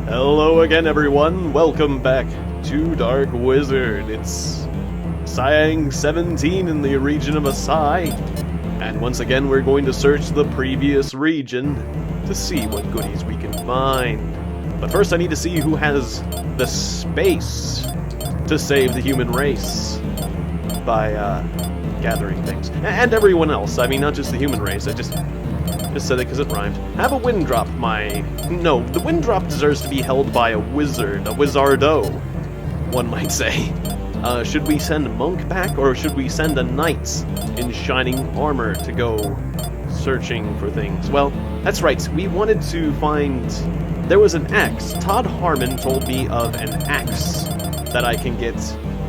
Hello again, everyone. Welcome back to Dark Wizard. It's Siang 17 in the region of Asai. And once again, we're going to search the previous region to see what goodies we can find. But first, I need to see who has the space to save the human race by gathering things. And everyone else. I mean, not just the human race. I just said it because it rhymed. Have a wind drop, No, the wind drop deserves to be held by a wizard, a wizardo, one might say. Should we send Monk back, or should we send a knight in shining armor to go searching for things? Well, that's right, we wanted to find... There was an axe. Todd Harmon told me of an axe that I can get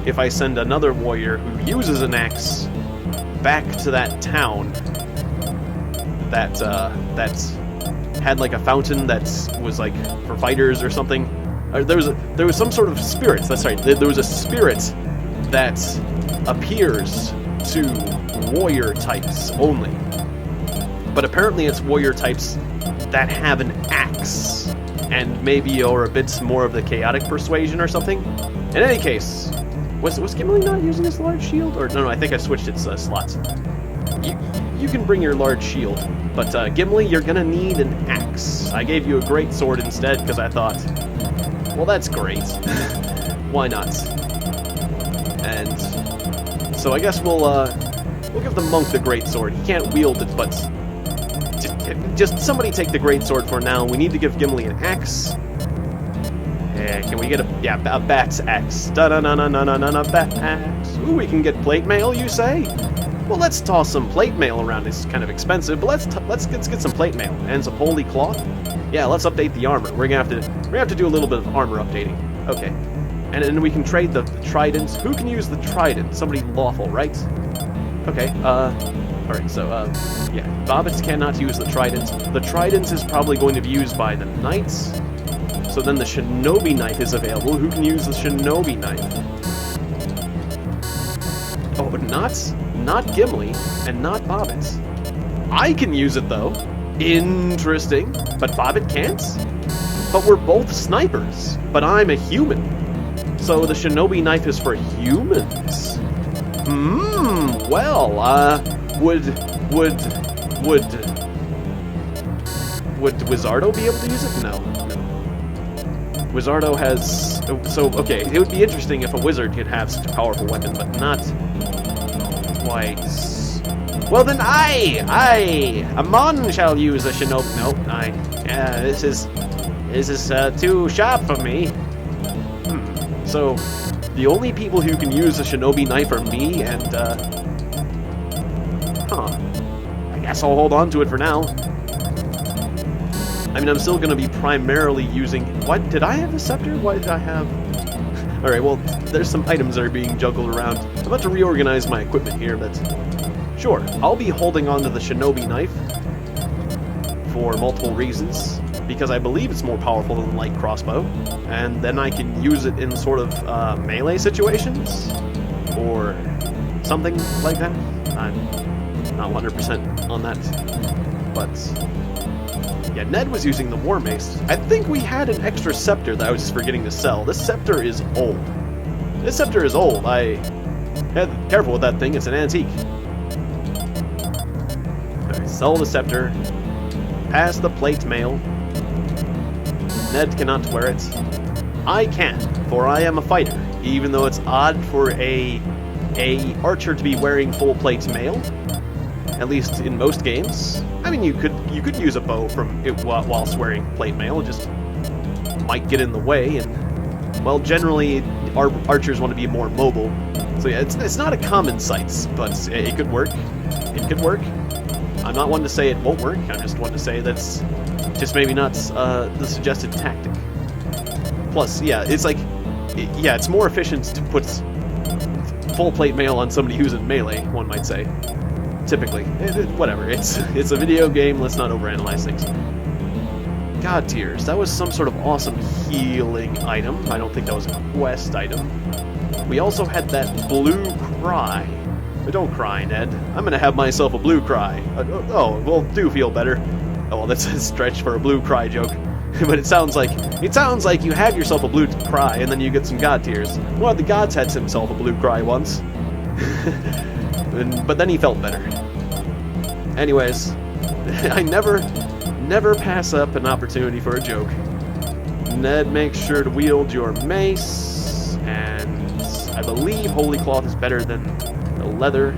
if I send another warrior who uses an axe back to that town that had like a fountain that was like for fighters or something. There was some sort of spirits. That's right. There was a spirit that appears to warrior types only, but apparently it's warrior types that have an axe and maybe are a bit more of the chaotic persuasion or something. In any case, was Gimli not using his large shield? Or no, I think I switched its slots. You can bring your large shield, but Gimli, you're gonna need an axe. I gave you a great sword instead because I thought, well, that's great. Why not? And so I guess we'll give the monk the great sword. He can't wield it, but just somebody take the great sword for now. We need to give Gimli an axe. Can we get a bat's axe? Da-na-na-na-na-na-na, bat axe. Ooh, we can get plate mail, you say? Well, let's toss some plate mail around. It's kind of expensive, but let's get some plate mail and some holy cloth. Yeah, let's update the armor. We're gonna have to do a little bit of armor updating. Okay, and then we can trade the tridents. Who can use the trident? Somebody lawful, right? Okay. All right. So yeah, Bobbits cannot use the trident. The trident is probably going to be used by the knights. So then the shinobi knife is available. Who can use the shinobi knife? Oh, not Gimli, and not Bobbit. I can use it, though. Interesting. But Bobbit can't? But we're both snipers. But I'm a human. So the shinobi knife is for humans. Well, would Wizardo be able to use it? No. Wizardo has... So, okay, it would be interesting if a wizard could have such a powerful weapon, but not quite... Well then a mon shall use a shinobi... Nope, this is too sharp for me. So, the only people who can use a shinobi knife are me and, I guess I'll hold on to it for now. I mean, I'm still going to be primarily using... What? Did I have a scepter? Why did I have... Alright, well, there's some items that are being juggled around. I'm about to reorganize my equipment here, but... Sure, I'll be holding on to the shinobi knife for multiple reasons, because I believe it's more powerful than the light crossbow, and then I can use it in sort of melee situations, or something like that. I'm not 100% on that, but... Yeah, Ned was using the War Mace. I think we had an extra scepter that I was just forgetting to sell. This scepter is old. Careful with that thing, it's an antique. Alright, sell the scepter. Pass the plate mail. Ned cannot wear it. I can, for I am a fighter, even though it's odd for a archer to be wearing full plate mail. At least in most games. I mean, you could use a bow from it whilst wearing plate mail. It just might get in the way, and well, generally our archers want to be more mobile. So yeah, it's not a common sight, but it could work. It could work. I'm not one to say it won't work. I'm just one to say that's just maybe not the suggested tactic. Plus, yeah, it's like, it's more efficient to put full plate mail on somebody who's in melee, one might say. Typically. Whatever. It's a video game. Let's not overanalyze things. God tears. That was some sort of awesome healing item. I don't think that was a quest item. We also had that blue cry. But don't cry, Ned. I'm gonna have myself a blue cry. Oh, well, do feel better. Oh, well, that's a stretch for a blue cry joke. But it sounds like you have yourself a blue cry, and then you get some god tears. One of the gods had himself a blue cry once, but then he felt better. Anyways, I never pass up an opportunity for a joke. Ned makes sure to wield your mace, and I believe Holy Cloth is better than the leather,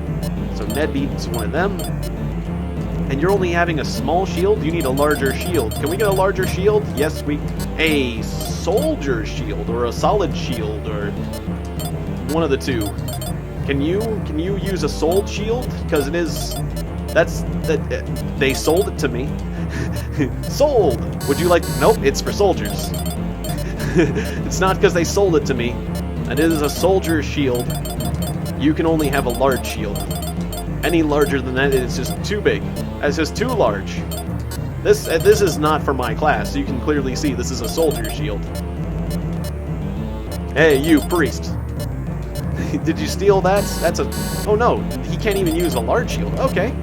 so Ned beats one of them. And you're only having a small shield? You need a larger shield. Can we get a larger shield? Yes, a soldier shield, or a solid shield, or one of the two. Can you use a sold shield? Because they sold it to me. Sold! Would you like... Nope, it's for soldiers. It's not because they sold it to me. It is a soldier shield. You can only have a large shield. Any larger than that, it's just too big. It's just too large. This is not for my class. You can clearly see this is a soldier shield. Hey, you priest. Did you steal that? That's a... Oh no, he can't even use a large shield. Okay.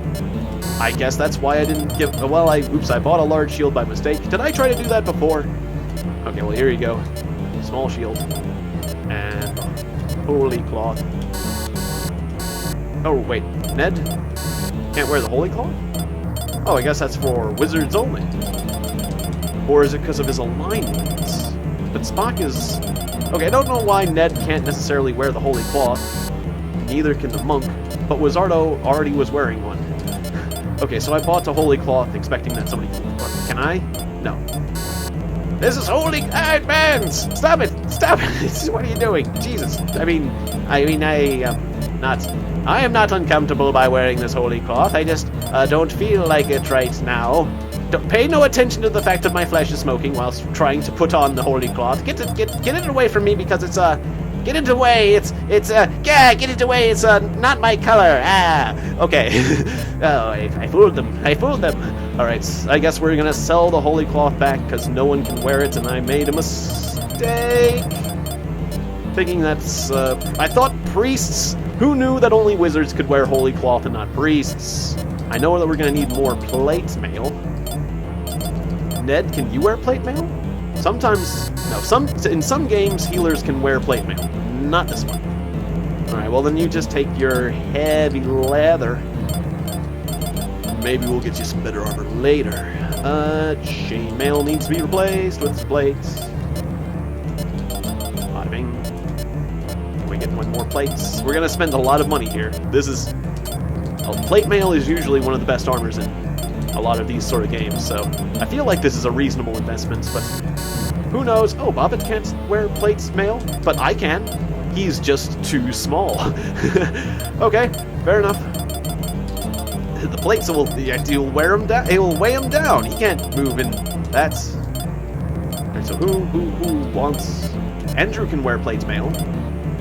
I guess that's why I didn't give... Well, oops, I bought a large shield by mistake. Did I try to do that before? Okay, well, here you go. Small shield. And... Holy Cloth. Oh, wait. Ned? Can't wear the Holy Cloth? Oh, I guess that's for wizards only. Or is it because of his alignments? But Spock is... Okay, I don't know why Ned can't necessarily wear the Holy Cloth. Neither can the monk. But Wizardo already was wearing one. Okay, so I bought the Holy Cloth expecting that somebody... Can I? No. This is holy... Advance! Stop it! Stop it! What are you doing? Jesus. I am not uncomfortable by wearing this Holy Cloth. I just don't feel like it right now. Pay no attention to the fact that my flesh is smoking whilst trying to put on the Holy Cloth. Get it away from me because it's get it away. Get it away. It's not my color. Okay. Oh, I fooled them. All right. I guess we're gonna sell the Holy Cloth back because no one can wear it, and I made a mistake. Thinking that's I thought priests. Who knew that only wizards could wear Holy Cloth and not priests? I know that we're gonna need more plate mail. Ned, can you wear plate mail? Sometimes, no, in some games, healers can wear plate mail. Not this one. Alright, well then you just take your heavy leather. Maybe we'll get you some better armor later. Chainmail needs to be replaced with plates. Bada bing. Can we get one more plates? We're gonna spend a lot of money here. Plate mail is usually one of the best armors in a lot of these sort of games, so I feel like this is a reasonable investment, but who knows? Oh, Bobbit can't wear plates mail, but I can. He's just too small. Okay, fair enough. The plates will wear him down. It will weigh him down. He can't move in that. And so who wants? Andrew can wear plates mail.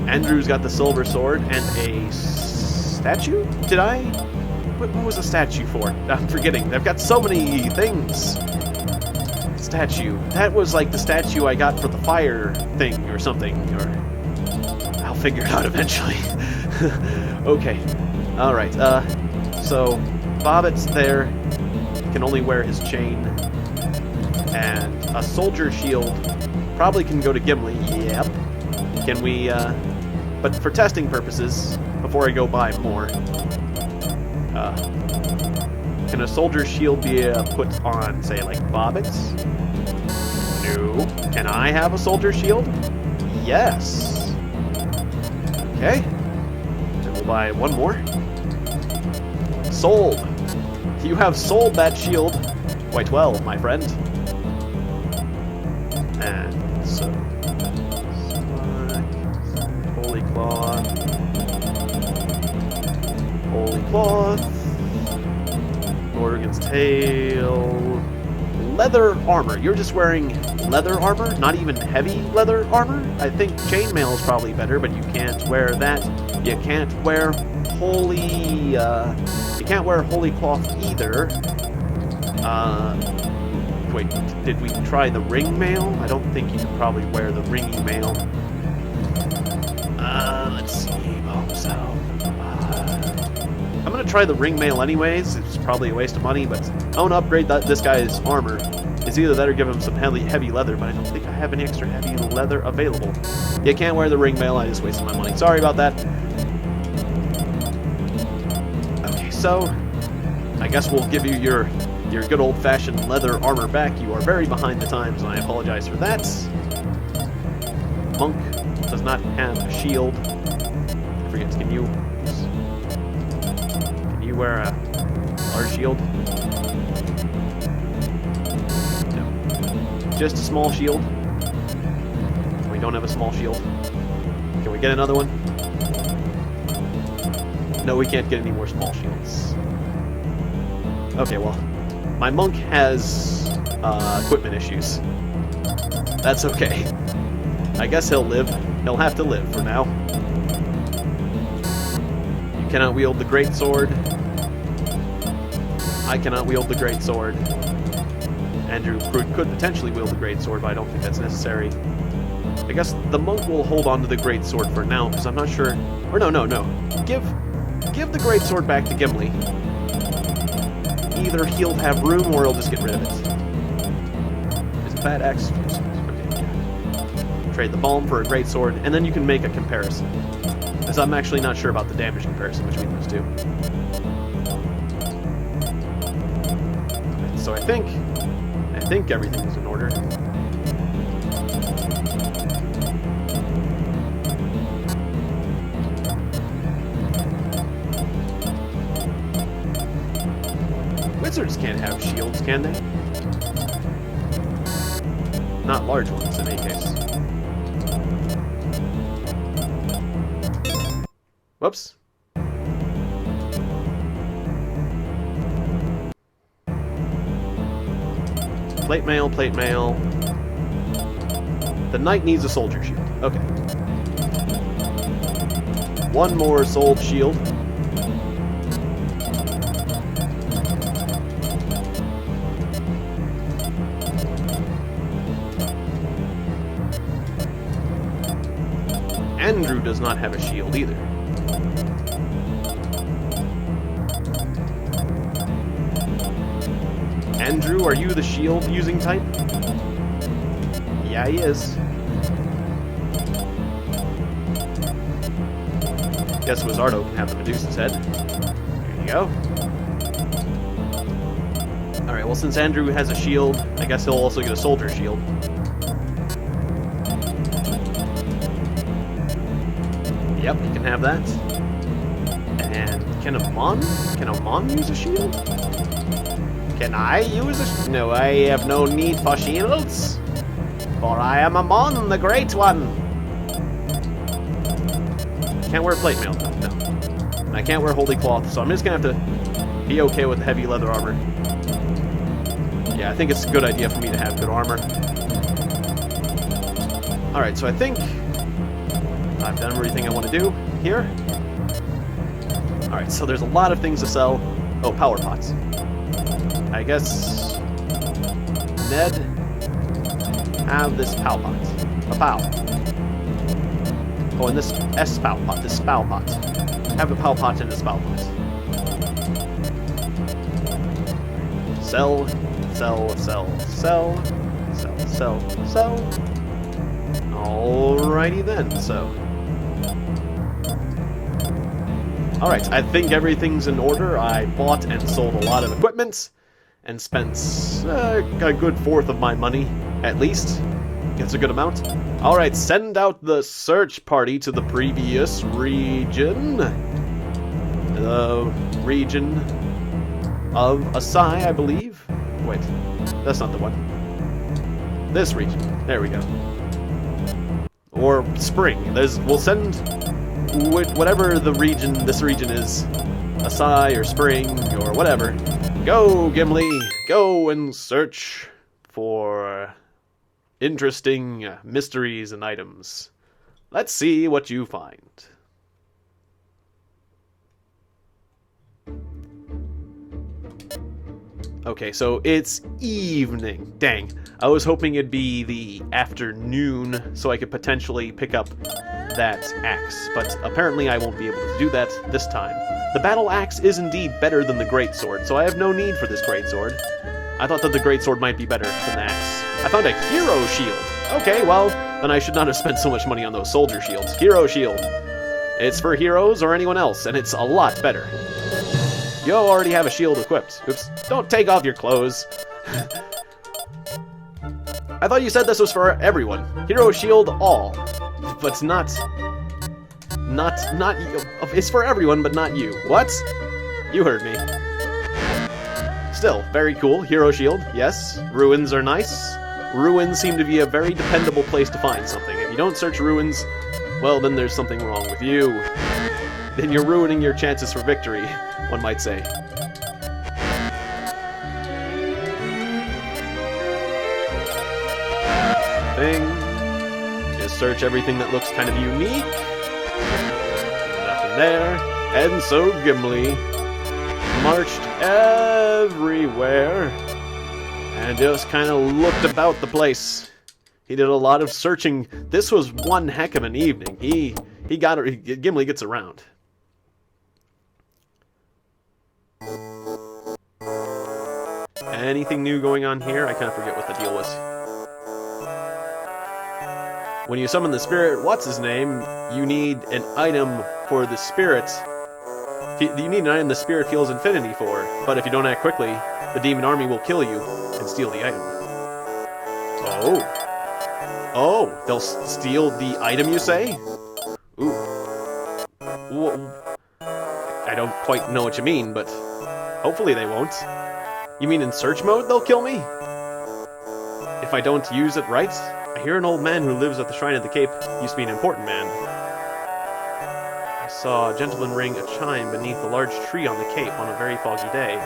Andrew's got the silver sword and a statue. Did I? What was a statue for? I'm forgetting. I've got so many things. Statue. That was like the statue I got for the fire thing or something. Or I'll figure it out eventually. Okay. Alright. So Bobbit's there. He can only wear his chain. And a soldier shield probably can go to Gimli. Yep. Can we, but for testing purposes, before I go buy more, can a soldier shield be put on, say, like Bobbit's? No. Can I have a soldier shield? Yes. Okay. Then we'll buy one more. Sold. You have sold that shield quite well, my friend. And so... Holy Cloth. Holy Cloth. Morgan's tail. Leather armor. You're just wearing leather armor? Not even heavy leather armor? I think chainmail is probably better, but you can't wear that. You can't wear holy... you can't wear Holy Cloth either. Wait, did we try the ring mail? I don't think you can probably wear the ringy mail. Let's see. Oh, so... I'm going to try the ring mail anyways. It's probably a waste of money, but I want to upgrade this guy's armor. It's either that or give him some heavy leather, but I don't think I have any extra heavy leather available. You can't wear the ring mail. I just wasted my money. Sorry about that. Okay, so I guess we'll give you your good old-fashioned leather armor back. You are very behind the times, and I apologize for that. Monk does not have a shield. I forget, can you wear a large shield? No. Just a small shield? We don't have a small shield. Can we get another one? No, we can't get any more small shields. Okay, well, my monk has equipment issues. That's okay. I guess he'll live. He'll have to live for now. You cannot wield the greatsword. I cannot wield the greatsword. Andrew could potentially wield the greatsword, but I don't think that's necessary. I guess the monk will hold on to the greatsword for now, because I'm not sure... Or no. Give the greatsword back to Gimli. Either he'll have room, or he'll just get rid of it. Is it bad axe? Okay, yeah. Trade the balm for a greatsword, and then you can make a comparison. Because I'm actually not sure about the damage comparison between those two. So I think everything's in order. Wizards can't have shields, can they? Not large ones, in any case. Whoops. Plate mail, plate mail. The knight needs a soldier shield. Okay. One more sold shield. Andrew does not have a shield either. Andrew, are you the shield-using type? Yeah, he is. Guess Wizardo can have the Medusa's head. There you go. Alright, well, since Andrew has a shield, I guess he'll also get a soldier shield. Yep, he can have that. And can a Mon use a shield? Can I use a... No, I have no need for shields. For I am a Mon, the Great One. Can't wear plate mail, though. No. And I can't wear holy cloth, so I'm just gonna have to be okay with heavy leather armor. Yeah, I think it's a good idea for me to have good armor. Alright, so I think I've done everything I want to do here. Alright, so there's a lot of things to sell. Oh, power pots. I guess Ned, have this pow pot. A pow. Oh, and this spow pot. This spow pot. Have a pow pot and a spow pot. Sell, sell, sell, sell, sell, sell, sell. Alrighty then, so. Alright, I think everything's in order. I bought and sold a lot of equipment. And spent a good fourth of my money, at least. It's a good amount. Alright, send out the search party to the previous region. The region of Asai, I believe. Wait, that's not the one. This region. There we go. Or Spring. We'll send whatever this region is. Asai or Spring or whatever. Go, Gimli! Go and search for interesting mysteries and items. Let's see what you find. Okay, so it's evening. Dang. I was hoping it'd be the afternoon so I could potentially pick up that axe, but apparently I won't be able to do that this time. The battle axe is indeed better than the greatsword, so I have no need for this greatsword. I thought that the greatsword might be better than the axe. I found a hero shield. Okay, well, then I should not have spent so much money on those soldier shields. Hero shield. It's for heroes or anyone else, and it's a lot better. You already have a shield equipped. Oops. Don't take off your clothes. I thought you said this was for everyone. Hero shield all. But not... It's for everyone, but not you. What? You heard me. Still, very cool. Hero shield, yes. Ruins are nice. Ruins seem to be a very dependable place to find something. If you don't search ruins, well, then there's something wrong with you. Then you're ruining your chances for victory, one might say. Just search everything that looks kind of unique. Nothing there. And so Gimli marched everywhere and just kind of looked about the place. He did a lot of searching. This was one heck of an evening. Gimli gets around. Anything new going on here? I kind of forget what the deal was. When you summon the spirit, what's his name? You need an item for the spirit. You need an item the spirit feels infinity for, but if you don't act quickly, the demon army will kill you and steal the item. Oh, they'll steal the item, you say? Ooh. I don't quite know what you mean, but hopefully they won't. You mean in search mode they'll kill me? If I don't use it right? I hear an old man who lives at the Shrine of the Cape used to be an important man. I saw a gentleman ring a chime beneath a large tree on the Cape on a very foggy day.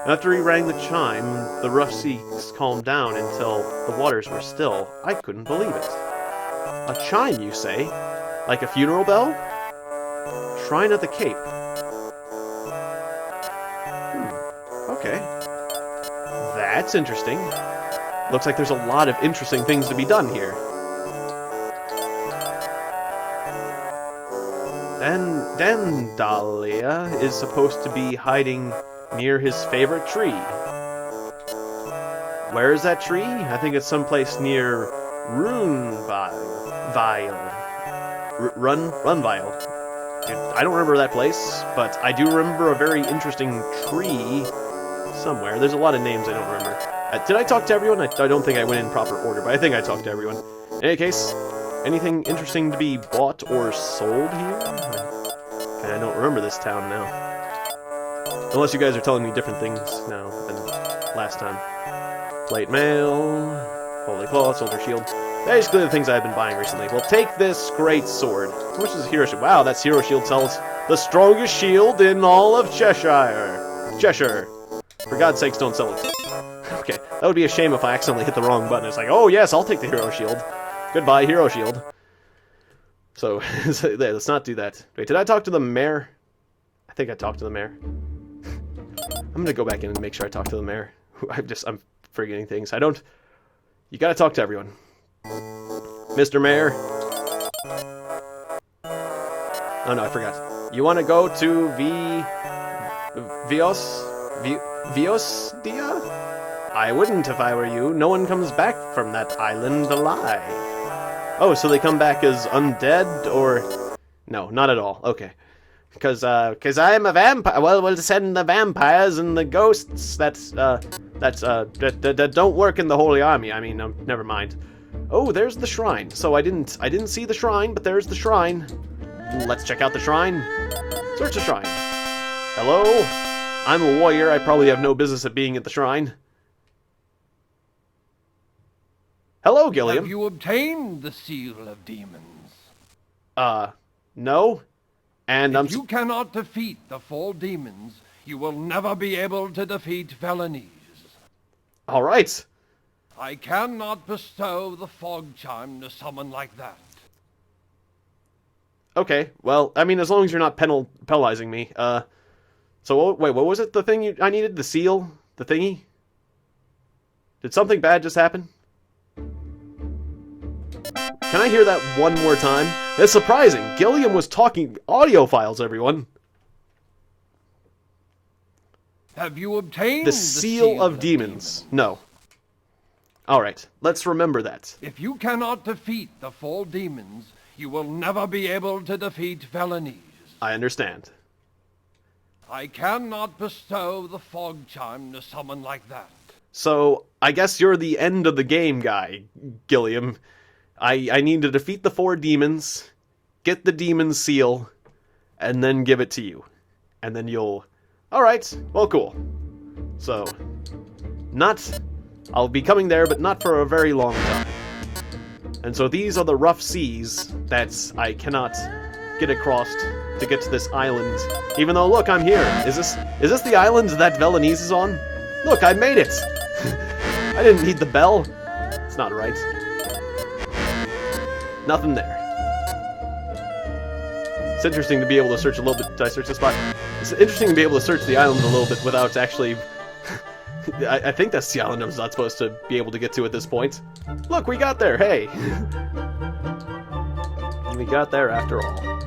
After he rang the chime, the rough seas calmed down until the waters were still. I couldn't believe it. A chime, you say? Like a funeral bell? Shrine of the Cape. Okay. That's interesting. Looks like there's a lot of interesting things to be done here. Dandalia is supposed to be hiding near his favorite tree. Where is that tree? I think it's someplace near Runvile. Runvile. I don't remember that place, but I do remember a very interesting tree somewhere. There's a lot of names I don't remember. Did I talk to everyone? I don't think I went in proper order, but I think I talked to everyone. In any case, anything interesting to be bought or sold here? I don't remember this town now. Unless you guys are telling me different things now than last time. Plate mail, holy cloth, soldier shield. Basically the things I've been buying recently. Well, take this great sword. How much is hero shield? Wow, that's hero shield sells the strongest shield in all of Cheshire. For God's sakes, don't sell it. Okay, that would be a shame if I accidentally hit the wrong button. It's like, oh yes, I'll take the hero shield. Goodbye, hero shield. So, let's not do that. Wait, did I talk to the mayor? I think I talked to the mayor. I'm gonna go back in and make sure I talk to the mayor. I'm forgetting things. You gotta talk to everyone. Mr. Mayor. Oh no, I forgot. You wanna go to Viosdia? I wouldn't if I were you. No one comes back from that island alive. Oh, so they come back as undead, or... No, not at all. Okay. Because I am a vampire. Well, we'll send the vampires and the ghosts that don't work in the Holy Army. I mean, never mind. Oh, there's the shrine. So I didn't see the shrine, but there's the shrine. Let's check out the shrine. Search the shrine. Hello? I'm a warrior. I probably have no business at being at the shrine. Hello, Gilliam. Have you obtained the Seal of Demons? No. And if you cannot defeat the 4 demons, you will never be able to defeat Velanese. All right. I cannot bestow the fog chime to someone like that. Okay, well, I mean, as long as you're not penalizing me. So, wait, what was it? The thing I needed? The seal? The thingy? Did something bad just happen? Can I hear that one more time? It's surprising. Gilliam was talking audio files, everyone. Have you obtained The Seal of Demons. No. Alright, let's remember that. If you cannot defeat the 4 demons, you will never be able to defeat Velanese. I understand. I cannot bestow the fog chime to someone like that. So, I guess you're the end of the game guy, Gilliam. I need to defeat the 4 demons, get the demon seal, and then give it to you. And then you'll... Alright, well cool. So, I'll be coming there, but not for a very long time. And so these are the rough seas that I cannot get across to get to this island. Even though, look, I'm here. Is this the island that Velanese is on? Look, I made it! I didn't need the bell. It's not right. Nothing there. It's interesting to be able to search a little bit. Did I search the spot? It's interesting to be able to search the island a little bit without actually... I think that's the island I was not supposed to be able to get to at this point. Look, we got there, hey! We got there after all.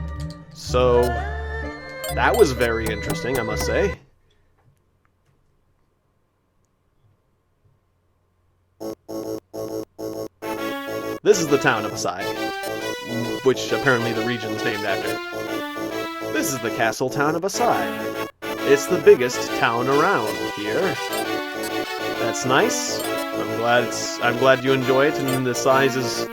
So, that was very interesting, I must say. This is the town of Asai, which apparently the region's named after. This is the castle town of Asai. It's the biggest town around here. That's nice. I'm glad you enjoy it and the size is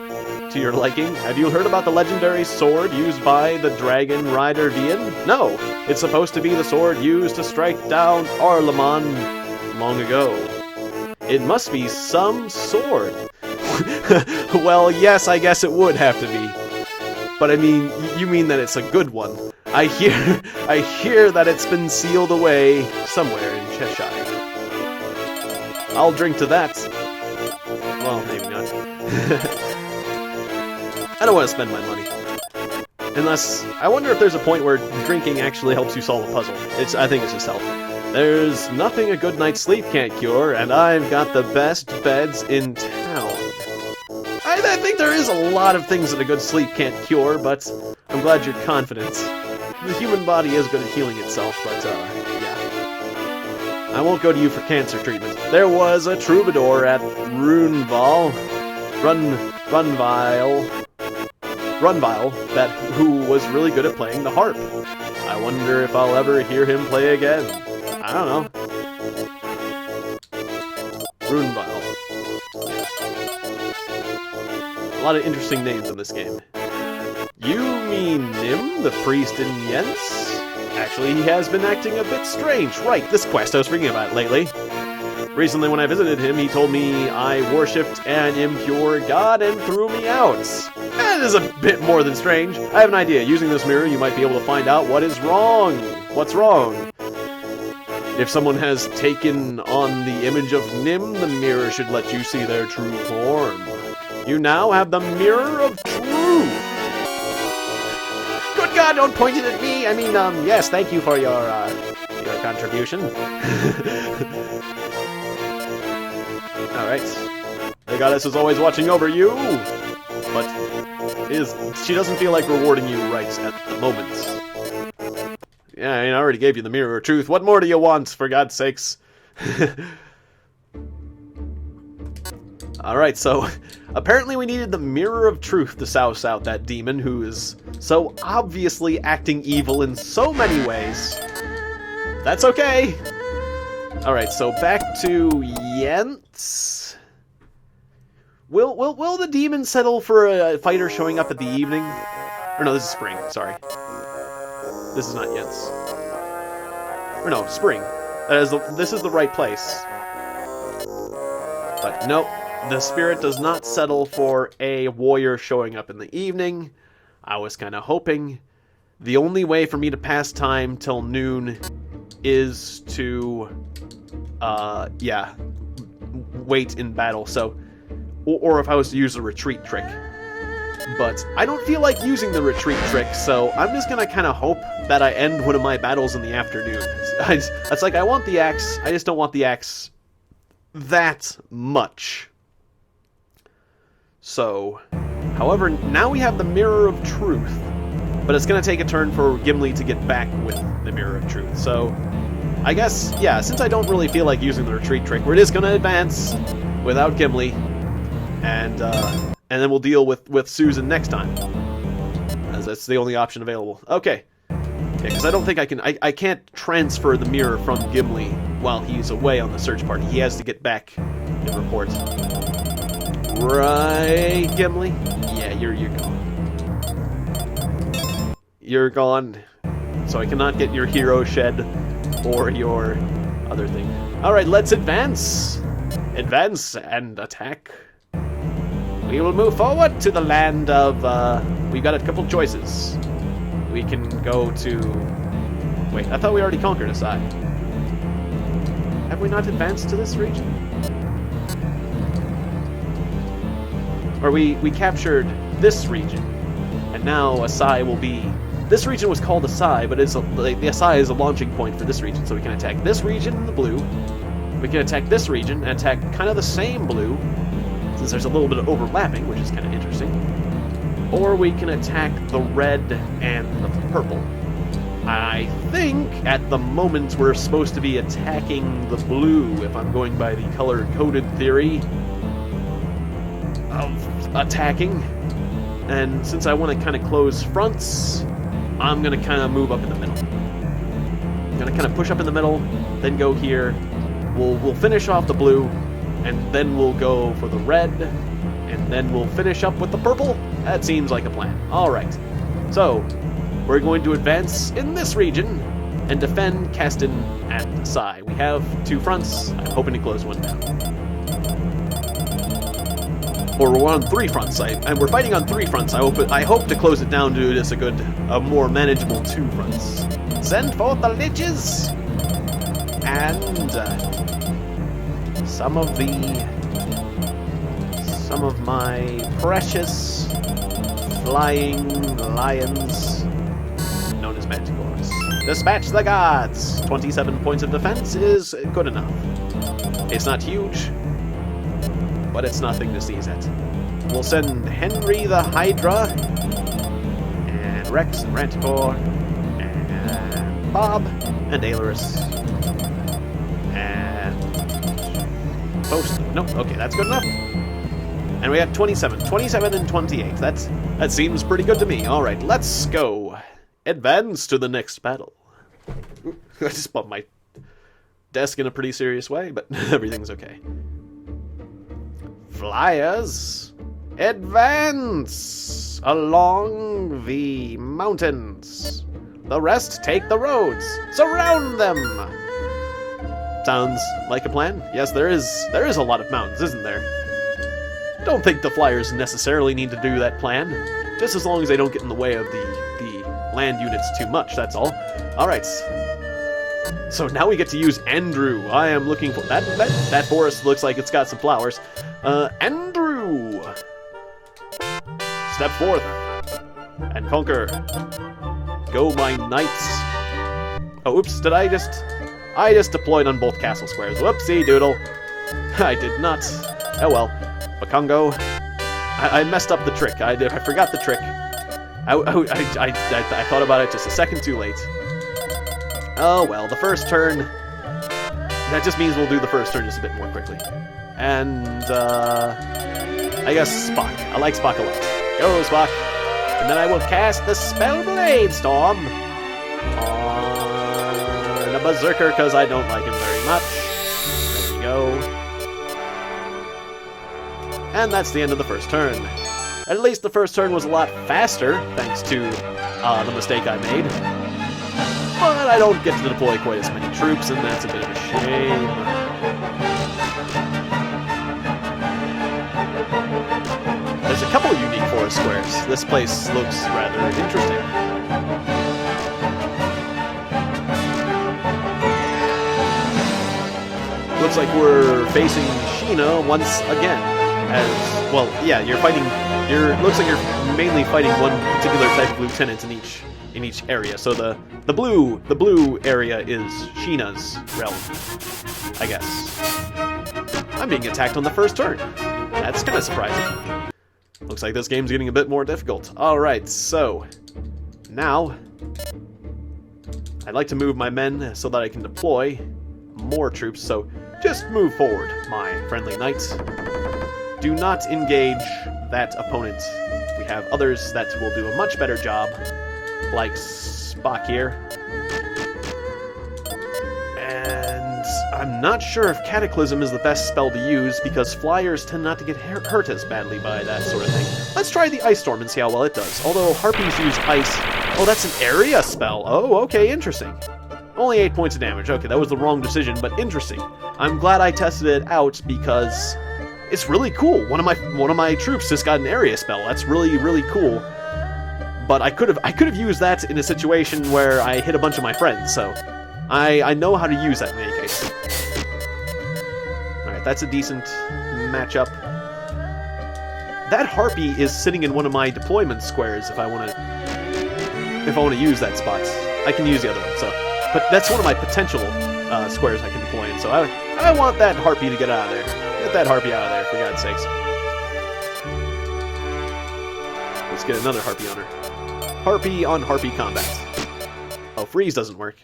to your liking. Have you heard about the legendary sword used by the dragon rider Vian? No, it's supposed to be the sword used to strike down Arlamon long ago. It must be some sword. Well, yes, I guess it would have to be. But I mean, you mean that it's a good one. I hear that it's been sealed away somewhere in Cheshire. I'll drink to that. Well, maybe not. I don't want to spend my money. Unless, I wonder if there's a point where drinking actually helps you solve a puzzle. I think it's just health. There's nothing a good night's sleep can't cure, and I've got the best beds in town. I think there is a lot of things that a good sleep can't cure, but I'm glad you're confident. The human body is good at healing itself, but, yeah. I won't go to you for cancer treatment. There was a troubadour at Runvile, who was really good at playing the harp. I wonder if I'll ever hear him play again. I don't know. Runvile. A lot of interesting names in this game. You mean Nim, the priest in Yentz? Actually, he has been acting a bit strange. Right, this quest I was reading about lately. Recently, when I visited him, he told me I worshipped an impure god and threw me out. That is a bit more than strange. I have an idea. Using this mirror, you might be able to find out what is wrong. What's wrong? If someone has taken on the image of Nim, the mirror should let you see their true form. You now have the Mirror of Truth. Good God, don't point it at me. I mean, yes, thank you for your contribution. Alright. The goddess is always watching over you. But she doesn't feel like rewarding you right at the moment. Yeah, I mean, I already gave you the Mirror of Truth. What more do you want, for God's sakes? Alright, so apparently we needed the Mirror of Truth to souse out that demon who is so obviously acting evil in so many ways. That's okay. Alright, so back to Yentz. Will the demon settle for a fighter showing up at the evening? Or no, this is spring, sorry. This is not Yentz. Or no, spring. This is the right place. But nope. The spirit does not settle for a warrior showing up in the evening. I was kind of hoping. The only way for me to pass time till noon is to, wait in battle. So, or if I was to use a retreat trick. But I don't feel like using the retreat trick, so I'm just gonna kind of hope that I end one of my battles in the afternoon. It's like, I want the axe, I just don't want the axe that much. So, however, now we have the Mirror of Truth, but it's going to take a turn for Gimli to get back with the Mirror of Truth. So, I guess, yeah, since I don't really feel like using the retreat trick, we're just gonna advance without Gimli, and then we'll deal with Susan next time, as that's the only option available. Okay. Yeah, because I don't think I can't transfer the mirror from Gimli while he's away on the search party. He has to get back and report. Right, Gimli? Yeah, you're gone. You're gone. So I cannot get your hero shed or your other thing. Alright, let's advance. Advance and attack. We will move forward to the land of, we've got a couple choices. We can go to... Wait, I thought we already conquered Asai. Have we not advanced to this region? Or we captured this region, and now Asai will be... This region was called Asai, but it's the Asai is a launching point for this region, so we can attack this region in the blue, we can attack this region, and attack kind of the same blue, since there's a little bit of overlapping, which is kind of interesting. Or we can attack the red and the purple. I think at the moment we're supposed to be attacking the blue, if I'm going by the color-coded theory of attacking. And since I want to kind of close fronts, I'm going to kind of move up in the middle. I'm going to kind of push up in the middle, then go here. We'll finish off the blue, and then we'll go for the red, and then we'll finish up with the purple. That seems like a plan. Alright. So, we're going to advance in this region and defend Kastin at Asai. We have 2 fronts. I'm hoping to close one down. Or we're on 3 fronts. And we're fighting on 3 fronts. I hope to close it down to just a more manageable 2 fronts. Send forth the liches! And some of my precious flying lions, known as manticores. Dispatch the gods! 27 points of defense is good enough. It's not huge, but it's nothing to sneeze at. We'll send Henry the Hydra, and Rex and Ranticore, and Bob, and Aelurus, and Post. Nope, okay, that's good enough. And we have 27 and 28. That seems pretty good to me. Alright, let's go. Advance to the next battle. Ooh, I just bumped my desk in a pretty serious way, but everything's okay. Flyers, advance along the mountains. The rest take the roads. Surround them. Sounds like a plan. Yes, there is a lot of mountains, isn't there? Don't think the flyers necessarily need to do that plan. Just as long as they don't get in the way of the land units too much, that's all. Alright. So now we get to use Andrew. I am looking for... That forest looks like it's got some flowers. Andrew! Step forth. And conquer. Go, my knights. Oh, oops, I just deployed on both castle squares. Whoopsie doodle. I did not. Oh well. Bakongo. I messed up the trick. I forgot the trick. I thought about it just a second too late. Oh well, the first turn... That just means we'll do the first turn just a bit more quickly. And, I guess Spock. I like Spock a lot. Go, Spock! And then I will cast the Spellblade Storm on a Berserker, because I don't like him very much. There we go. And that's the end of the first turn. At least the first turn was a lot faster, thanks to the mistake I made. But I don't get to deploy quite as many troops, and that's a bit of a shame. There's a couple unique forest squares. This place looks rather interesting. Looks like we're facing Sheena once again. As well, yeah, looks like you're mainly fighting one particular type of lieutenant in each area. So the blue area is Sheena's realm, I guess. I'm being attacked on the first turn. That's kind of surprising. Looks like this game's getting a bit more difficult. Alright, so now I'd like to move my men so that I can deploy more troops, so just move forward, my friendly knights. Do not engage that opponent. We have others that will do a much better job, like Spock here. And I'm not sure if Cataclysm is the best spell to use, because flyers tend not to get hurt as badly by that sort of thing. Let's try the Ice Storm and see how well it does. Although Harpies use ice... Oh, that's an area spell. Oh, okay, interesting. Only 8 points of damage. Okay, that was the wrong decision, but interesting. I'm glad I tested it out because it's really cool. One of my troops just got an area spell. That's really, really cool. But I could have used that in a situation where I hit a bunch of my friends, so I know how to use that in any case. Alright, that's a decent matchup. That Harpy is sitting in one of my deployment squares if I want to use that spot. I can use the other one, so. But that's one of my potential squares I can deploy in, so I want that Harpy to get out of there. Get that Harpy out of there, for God's sakes. Let's get another Harpy on her. Harpy on Harpy combat. Oh, freeze doesn't work.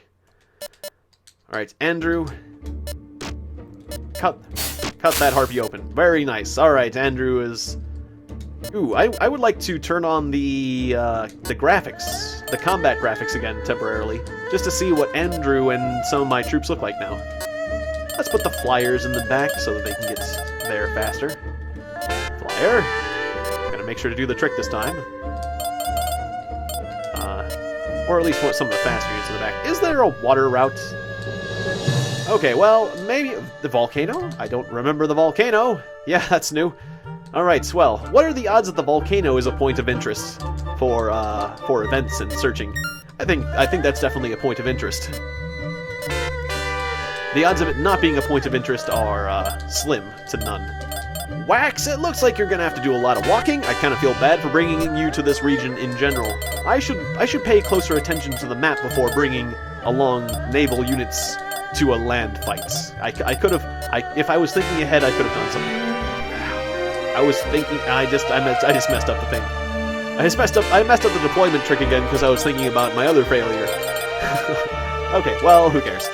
Alright, Andrew. Cut that Harpy open. Very nice. Alright, Andrew is... Ooh, I would like to turn on the graphics, the combat graphics again temporarily, just to see what Andrew and some of my troops look like now. Let's put the flyers in the back so that they can get there faster. Flyer. Gotta make sure to do the trick this time. Or at least want some of the faster units in the back. Is there a water route? Okay, well, maybe... The volcano? I don't remember the volcano. Yeah, that's new. Alright, well, what are the odds that the volcano is a point of interest for events and searching? I think that's definitely a point of interest. The odds of it not being a point of interest are slim to none. Wax, it looks like you're gonna have to do a lot of walking. I kind of feel bad for bringing you to this region in general. I should pay closer attention to the map before bringing along naval units to a land fight. If I was thinking ahead, I could have done something. I was thinking, I just messed up the thing. I messed up the deployment trick again because I was thinking about my other failure. Okay, well, who cares?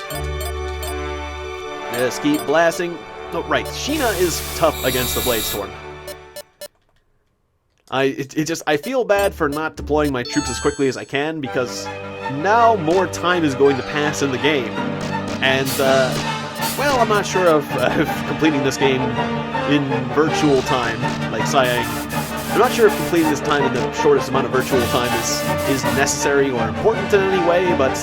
Just keep blasting. Oh, right, Sheena is tough against the Bladestorm. I feel bad for not deploying my troops as quickly as I can because now more time is going to pass in the game. And, well, I'm not sure of completing this game in virtual time, like Siang. I'm not sure if completing this time in the shortest amount of virtual time is necessary or important in any way, but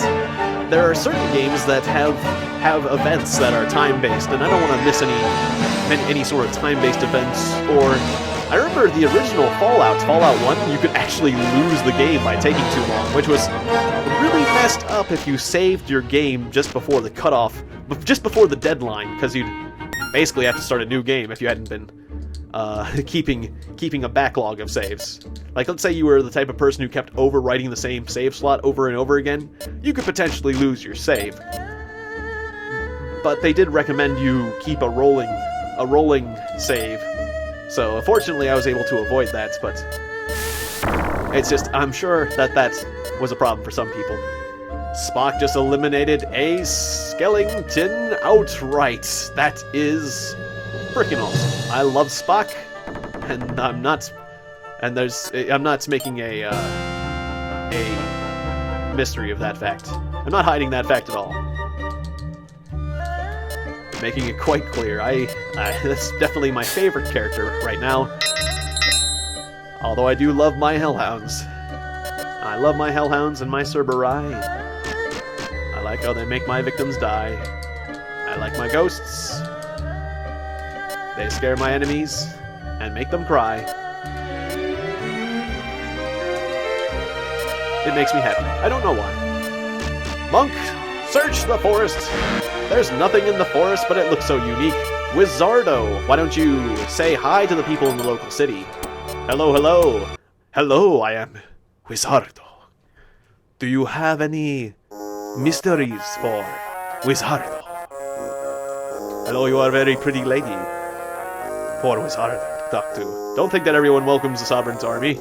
there are certain games that have events that are time-based, and I don't want to miss any sort of time-based events. Or I remember the original Fallout 1, you could actually lose the game by taking too long, which was really messed up if you saved your game just before the cutoff, just before the deadline, because you'd basically have to start a new game if you hadn't been keeping a backlog of saves. Like, let's say you were the type of person who kept overwriting the same save slot over and over again, you could potentially lose your save. But they did recommend you keep a rolling save. So, fortunately, I was able to avoid that, but it's just, I'm sure that was a problem for some people. Spock just eliminated a skeleton outright. That is freaking awesome. I love Spock, and I'm not making a mystery of that fact. I'm not hiding that fact at all. Making it quite clear. That's definitely my favorite character right now. Although I do love my Hellhounds. I love my Hellhounds and my Cerberus. I like how they make my victims die. I like my ghosts. They scare my enemies and make them cry. It makes me happy. I don't know why. Monk, search the forest! There's nothing in the forest, but it looks so unique. Wizardo, why don't you say hi to the people in the local city? Hello, hello. Hello, I am Wizardo. Do you have any mysteries for Wizardo? Hello, you are a very pretty lady. For Wizardo to talk to. Don't think that everyone welcomes the Sovereign's army.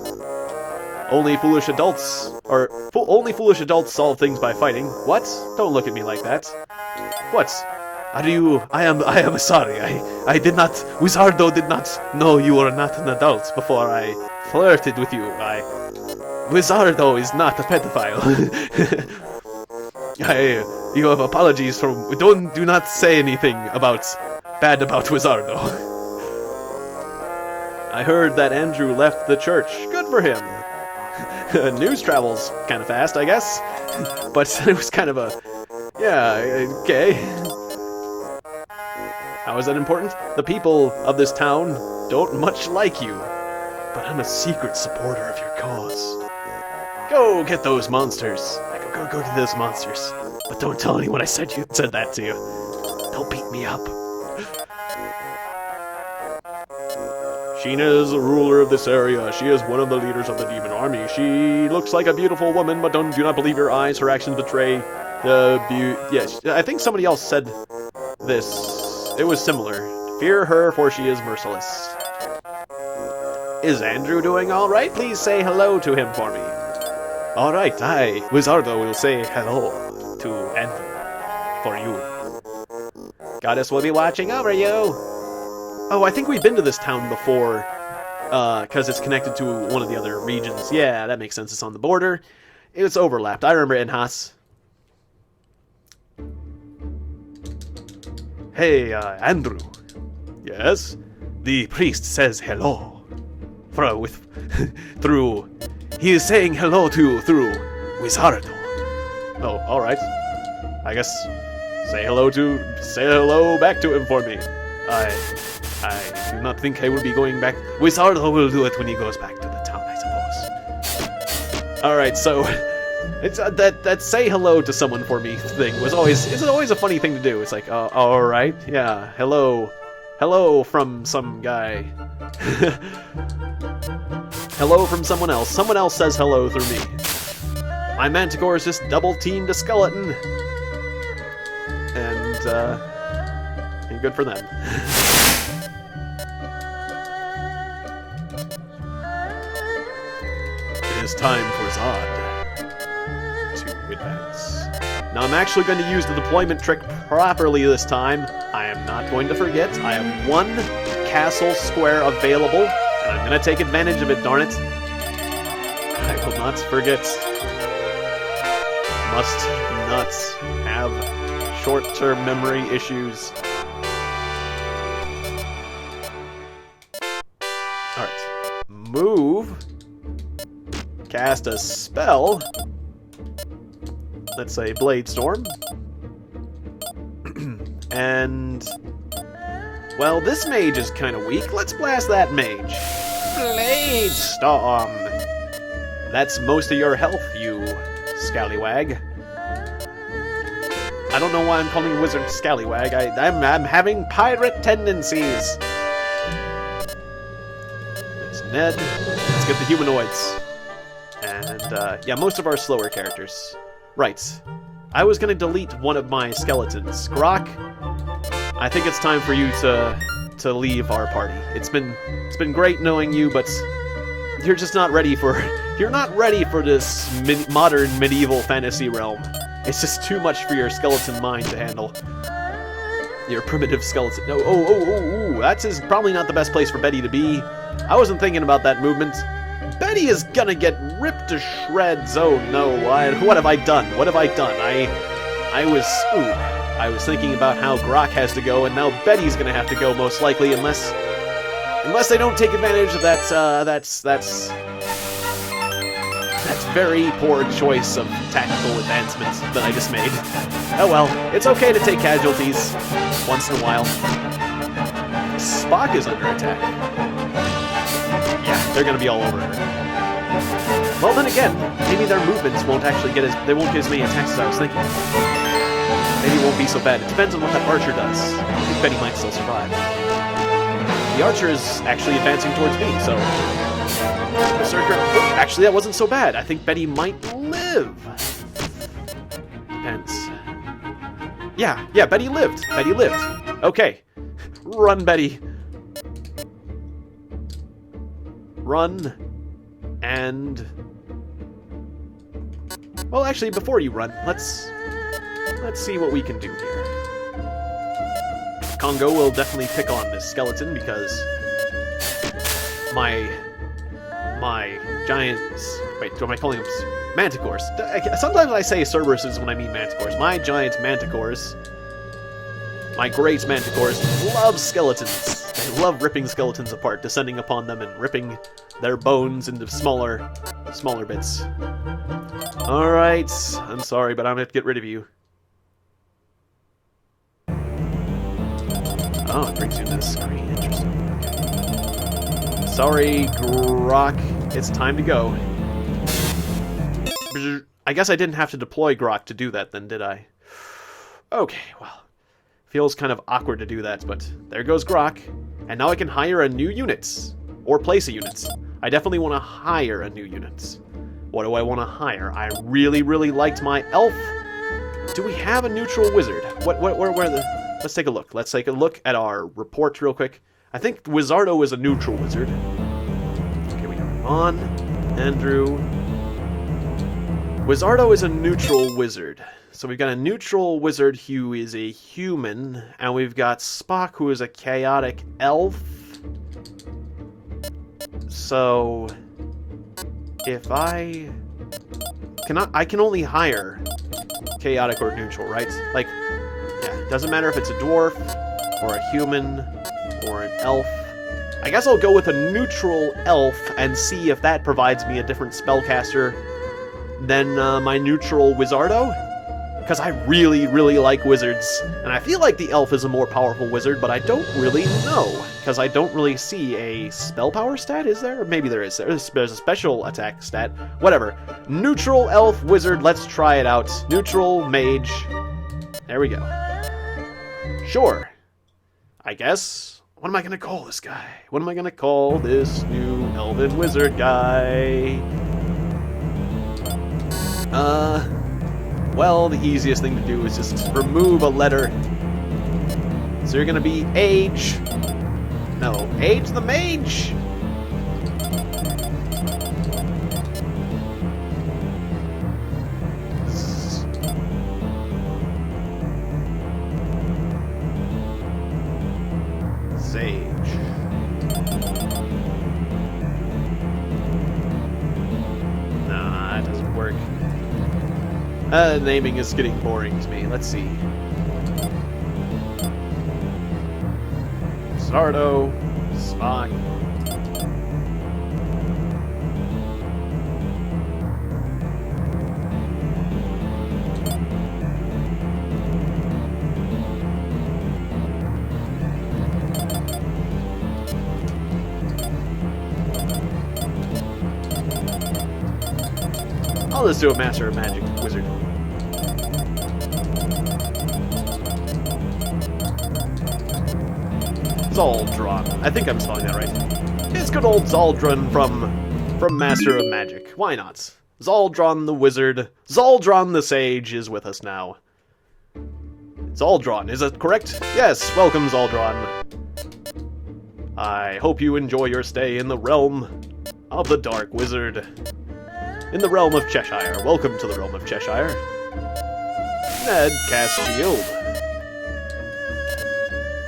Only foolish adults, only foolish adults solve things by fighting. What? Don't look at me like that. What? Are you... I am sorry. I did not... Wizardo did not know you were not an adult before I flirted with you. Wizardo is not a pedophile. You have apologies from... Do not say anything bad about Wizardo. I heard that Andrew left the church. Good for him. News travels kind of fast, I guess. But it was kind of a... Yeah, okay. How is that important? The people of this town don't much like you. But I'm a secret supporter of your cause. Go get those monsters. Go get those monsters. But don't tell anyone I said that to you. They'll beat me up. Sheena is the ruler of this area. She is one of the leaders of the demon army. She looks like a beautiful woman, but do not believe your eyes. Her actions betray the beauty. Yes, I think somebody else said this. It was similar. Fear her, for she is merciless. Is Andrew doing all right? Please say hello to him for me. All right, I, Wizardo, will say hello to Andrew for you. Goddess will be watching over you. Oh, I think we've been to this town before, because it's connected to one of the other regions. Yeah, that makes sense. It's on the border. It's overlapped. I remember Enhas. Hey, Andrew. Yes? The priest says hello. He is saying hello through Wizardo. Oh, alright. I guess say hello back to him for me. I do not think I will be going back. Wizardo will do it when he goes back to the town, I suppose. Alright, so it's that say hello to someone for me thing is always a funny thing to do. It's like, alright, yeah, hello from some guy. Hello from someone else. Someone else says hello through me. My manticores just double-teamed a skeleton. And, good for them. It is time for Zod to advance. Now I'm actually going to use the deployment trick properly this time. I am not going to forget. I have one castle square available, and I'm going to take advantage of it, darn it. I will not forget. Must not have short-term memory issues. Alright. Move. Cast a spell. Let's say Blade Storm. And... well, this mage is kind of weak. Let's blast that mage. Blade Storm. That's most of your health, you scallywag. I don't know why I'm calling a wizard scallywag. I'm having pirate tendencies. There's Ned. Let's get the humanoids. And, yeah, most of our slower characters. Right. I was gonna delete one of my skeletons. Grok, I think it's time for you to leave our party. It's been great knowing you, but you're just not ready for this modern medieval fantasy realm. It's just too much for your skeleton mind to handle. Your primitive skeleton. No, oh, that's probably not the best place for Betty to be. I wasn't thinking about that movement. Betty is gonna get ripped to shreds. Oh no, what have I done? What have I done? I was thinking about how Grok has to go, and now Betty's gonna have to go most likely, unless they don't take advantage of that's very poor choice of tactical advancement that I just made. Oh well, it's okay to take casualties once in a while. Spock is under attack. Yeah, they're gonna be all over her. Well then again, maybe their movements won't actually get as many attacks as I was thinking. Maybe it won't be so bad. It depends on what that archer does. I think Betty might still survive. The archer is actually advancing towards me, so... Berserker... Oh, actually, that wasn't so bad. I think Betty might live. Depends. Yeah, Betty lived. Betty lived. Okay. Run, Betty. Run. And... well, actually, before you run, let's see what we can do here. Congo will definitely pick on this skeleton because my giants... wait, what am I calling them? Manticores. Sometimes I say Cerberuses when I mean Manticores. My giant Manticores, my great Manticores, love skeletons. They love ripping skeletons apart, descending upon them and ripping their bones into smaller bits. Alright, I'm sorry, but I'm gonna have to get rid of you. Oh, it brings you to the screen. Interesting. Sorry, Grok. It's time to go. I guess I didn't have to deploy Grok to do that then, did I? Okay, well. Feels kind of awkward to do that, but there goes Grok. And now I can hire a new unit. Or place a unit. I definitely want to hire a new unit. What do I want to hire? I really, really liked my elf. Do we have a neutral wizard? Where the... let's take a look. Let's take a look at our report real quick. I think Wizardo is a neutral wizard. Okay, we are on. Andrew. Wizardo is a neutral wizard. So we've got a neutral wizard who is a human, and we've got Spock who is a chaotic elf. So if I can only hire chaotic or neutral, right? Like, yeah, it doesn't matter if it's a dwarf or a human or an elf. I guess I'll go with a neutral elf and see if that provides me a different spellcaster than my neutral Wizardo. Because I really, really like wizards. And I feel like the elf is a more powerful wizard, but I don't really know. Because I don't really see a spell power stat, is there? Or maybe there is. There's a special attack stat. Whatever. Neutral elf wizard, let's try it out. Neutral mage. There we go. Sure. I guess. What am I going to call this guy? What am I going to call this new elven wizard guy? Well, the easiest thing to do is just remove a letter. So you're gonna be Age. No, Age the Mage! Sage. Nah, that doesn't work. Naming is getting boring to me. Let's see. Sardo, Spock. I'll just do a Master of Magic wizard. Zaldron. I think I'm spelling that right. It's good old Zaldron from Master of Magic. Why not? Zaldron the wizard, Zaldron the sage is with us now. Zaldron, is that correct? Yes, welcome Zaldron. I hope you enjoy your stay in the realm of the Dark Wizard. In the realm of Cheshire. Welcome to the realm of Cheshire. Ned, cast shield.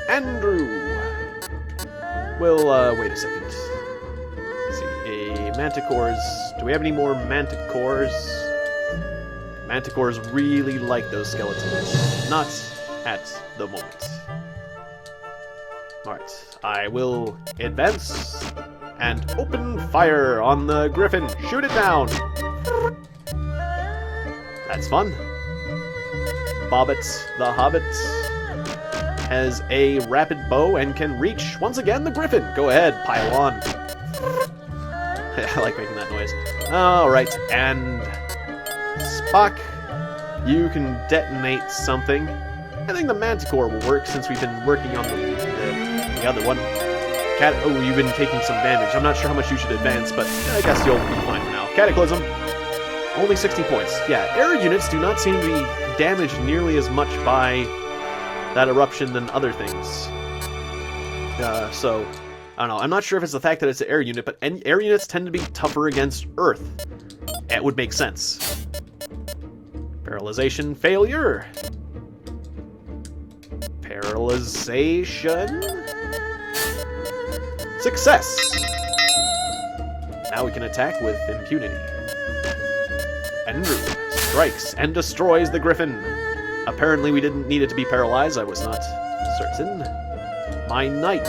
Andrew. Well, wait a second. Let's see, Manticores. Do we have any more Manticores? Manticores really like those skeletons. Not at the moment. Alright, I will advance and open fire on the griffin. Shoot it down! That's fun. Bobbit the Hobbit has a rapid bow and can reach, once again, the griffin. Go ahead, pile on. I like making that noise. Alright, and Spock, you can detonate something. I think the Manticore will work since we've been working on the other one. Oh, you've been taking some damage. I'm not sure how much you should advance, but I guess you'll be fine for now. Cataclysm, only 60 points. Yeah, air units do not seem to be damaged nearly as much by that eruption than other things. So, I don't know. I'm not sure if it's the fact that it's an air unit, but air units tend to be tougher against Earth. It would make sense. Paralyzation failure. Paralyzation. Success. Now we can attack with impunity. Andrew strikes and destroys the griffin. Apparently we didn't need it to be paralyzed. I was not certain. My knight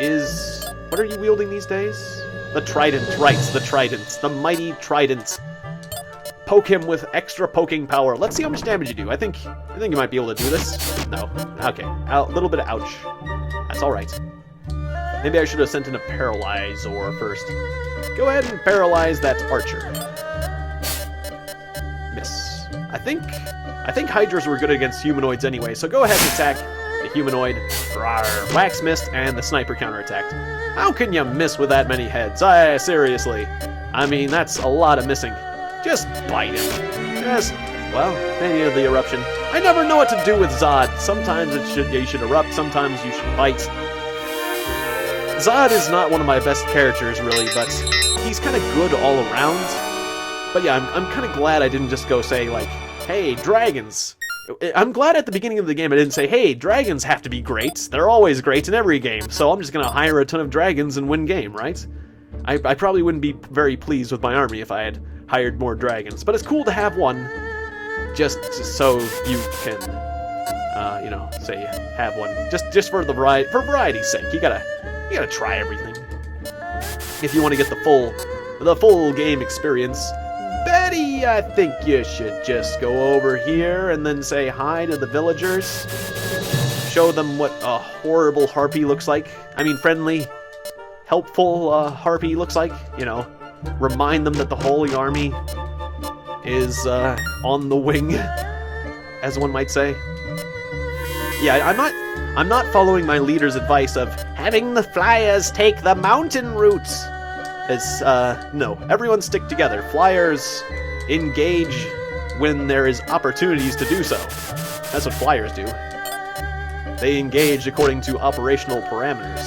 is... What are you wielding these days? The trident, right, the trident. The mighty trident. Poke him with extra poking power. Let's see how much damage you do. I think you might be able to do this. No. Okay. A little bit of ouch. That's alright. Maybe I should have sent in a paralyzer first. Go ahead and paralyze that archer. Miss. I think hydras were good against humanoids anyway, so go ahead and attack the humanoid. Rawr. Wax missed, and the sniper counterattacked. How can you miss with that many heads? Seriously. I mean, that's a lot of missing. Just bite him. Just, well, maybe the eruption. I never know what to do with Zod. Sometimes you should erupt, sometimes you should bite. Zod is not one of my best characters, really, but he's kind of good all around. But yeah, I'm kind of glad I didn't just go say, like, hey, dragons. I'm glad at the beginning of the game I didn't say, hey, dragons have to be great. They're always great in every game, so I'm just going to hire a ton of dragons and win game, right? I probably wouldn't be very pleased with my army if I had hired more dragons, but it's cool to have one, just so you can, you know, say have one, just for variety's sake. You gotta try everything if you want to get the full game experience. Betty, I think you should just go over here and then say hi to the villagers. Show them what a horrible harpy looks like. I mean, friendly, helpful harpy looks like, you know. Remind them that the Holy Army is on the wing, as one might say. Yeah, I'm not following my leader's advice of having the flyers take the mountain route. It's no, everyone stick together. Flyers engage when there is opportunities to do so. That's what flyers do. They engage according to operational parameters,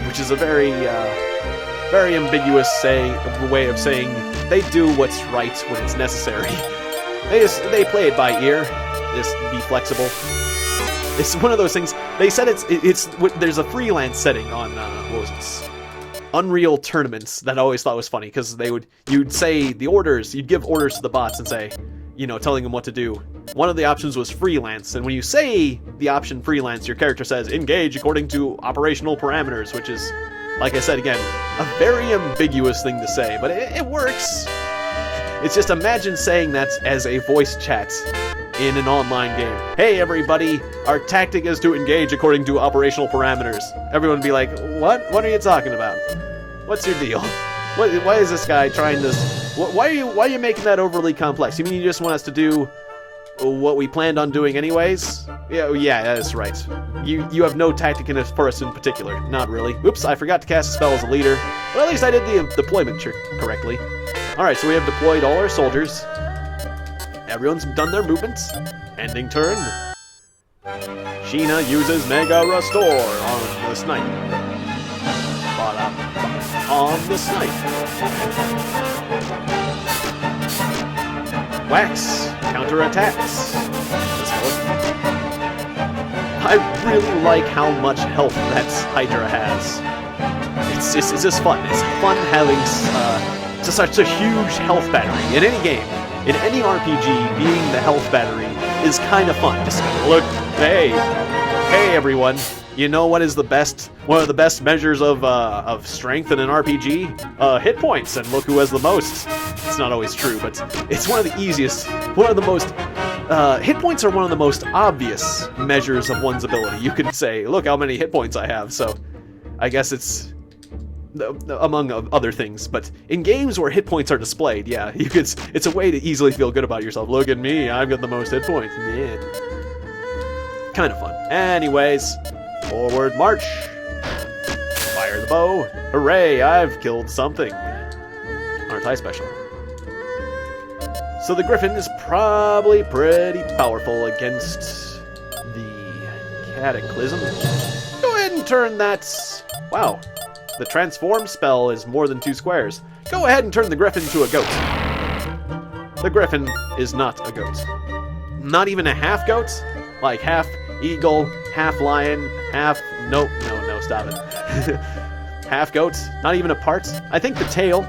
which is a very ambiguous way of saying they do what's right when it's necessary. They play it by ear. Just be flexible. It's one of those things. They said there's a freelance setting on what was it? Unreal Tournaments that I always thought was funny, because you'd say the orders, you'd give orders to the bots and say, you know, telling them what to do. One of the options was freelance, and when you say the option freelance, your character says engage according to operational parameters, which is, like I said again, a very ambiguous thing to say, but it works. It's just, imagine saying that as a voice chat in an online game. Hey everybody, our tactic is to engage according to operational parameters. Everyone would be like, what? What are you talking about? What's your deal? Why is this guy trying to... Why are you making that overly complex? You mean you just want us to do what we planned on doing anyways? Yeah, that's right. You have no tactic in for us in particular. Not really. Oops, I forgot to cast a spell as a leader. But at least I did the deployment correctly. Alright, so we have deployed all our soldiers. Everyone's done their movements. Ending turn. Sheena uses Mega Restore on the snipe. On the snipe. Wax counterattacks. I really like how much health that Hydra has. It's just fun. It's fun having such a huge health battery in any game. In any RPG, being the health battery is kind of fun. Just look, hey everyone, you know what is one of the best measures of strength in an RPG? Hit points, and look who has the most. It's not always true, but it's one of the easiest, one of the most, hit points are one of the most obvious measures of one's ability. You can say, look how many hit points I have, so I guess it's among other things, but in games where hit points are displayed, yeah, it's a way to easily feel good about yourself. Look at me, I've got the most hit points. Yeah. Kind of fun. Anyways, forward march. Fire the bow. Hooray, I've killed something. Aren't I special? So the griffin is probably pretty powerful against the cataclysm. Go ahead and turn that Wow. The transform spell is more than 2 squares. Go ahead and turn the griffin into a goat. The griffin is not a goat. Not even a half goat? Like half eagle, half lion, half... No, stop it. Half goat? Not even a part? I think the tail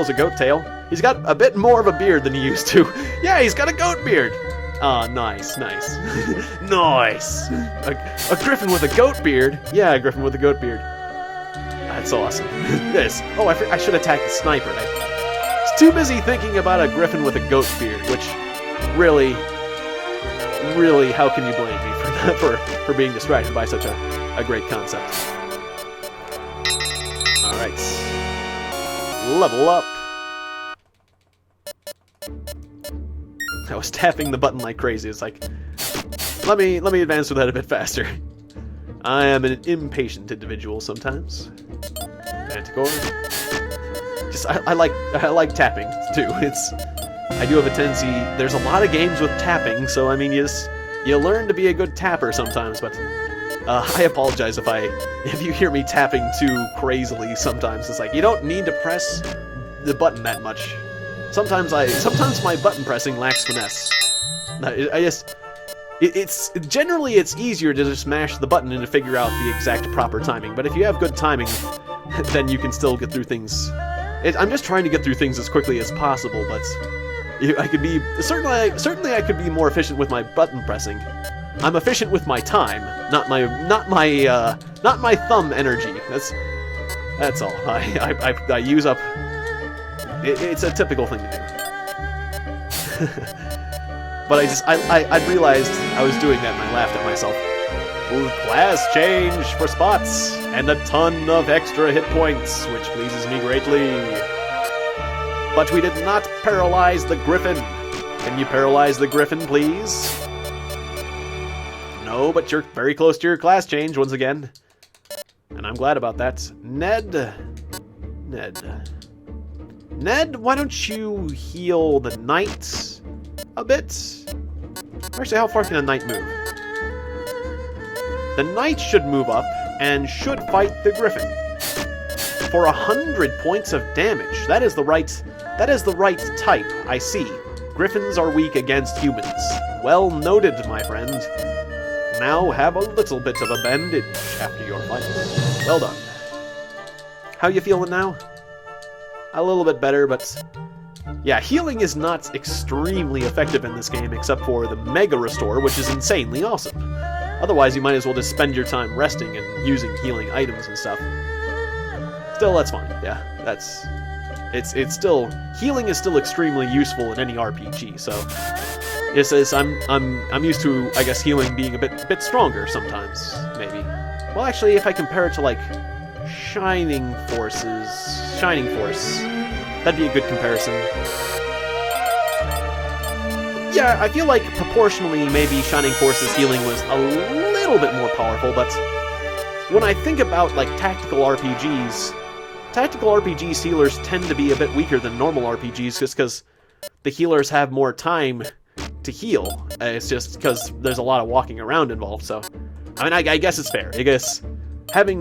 is a goat tail. He's got a bit more of a beard than he used to. Yeah, he's got a goat beard. Ah, nice. Nice. A griffin with a goat beard? Yeah, a griffin with a goat beard. That's awesome. This. Oh, I should attack the sniper. I was too busy thinking about a griffin with a goat beard, which really, how can you blame me for being distracted by such a great concept? Alright. Level up. I was tapping the button like crazy. It's like, let me advance with that a bit faster. I am an impatient individual sometimes. Manticore. Just I like tapping too. I do have a tendency. There's a lot of games with tapping, so I mean you learn to be a good tapper sometimes. But I apologize if you hear me tapping too crazily sometimes. It's like you don't need to press the button that much. Sometimes my button pressing lacks finesse. It's generally easier to just smash the button and to figure out the exact proper timing. But if you have good timing, then you can still get through things. I'm just trying to get through things as quickly as possible, but I could be certainly I could be more efficient with my button pressing. I'm efficient with my time, not my thumb energy. That's all. I use up. It's a typical thing to do. But I realized I was doing that and I laughed at myself. Ooh, class change for spots and a ton of extra hit points, which pleases me greatly. But we did not paralyze the griffin. Can you paralyze the griffin, please? No, but you're very close to your class change once again. And I'm glad about that. Ned, why don't you heal the knight a bit? Actually, how far can a knight move? The knight should move up and should fight the griffin. For 100 points of damage. That is the right type, I see. Griffins are weak against humans. Well noted, my friend. Now have a little bit of a bandage after your fight. Well done. How you feeling now? A little bit better, but yeah, healing is not extremely effective in this game except for the Mega Restore, which is insanely awesome. Otherwise, you might as well just spend your time resting and using healing items and stuff. Still, that's fine. Yeah, it's still healing is still extremely useful in any RPG. So I'm used to, I guess, healing being a bit stronger sometimes, maybe. Well, actually, if I compare it to like Shining Force, that'd be a good comparison. Yeah, I feel like proportionally maybe Shining Force's healing was a little bit more powerful, but when I think about like tactical RPGs healers tend to be a bit weaker than normal RPGs just because the healers have more time to heal. It's just because there's a lot of walking around involved, so I mean, I guess it's fair. I guess having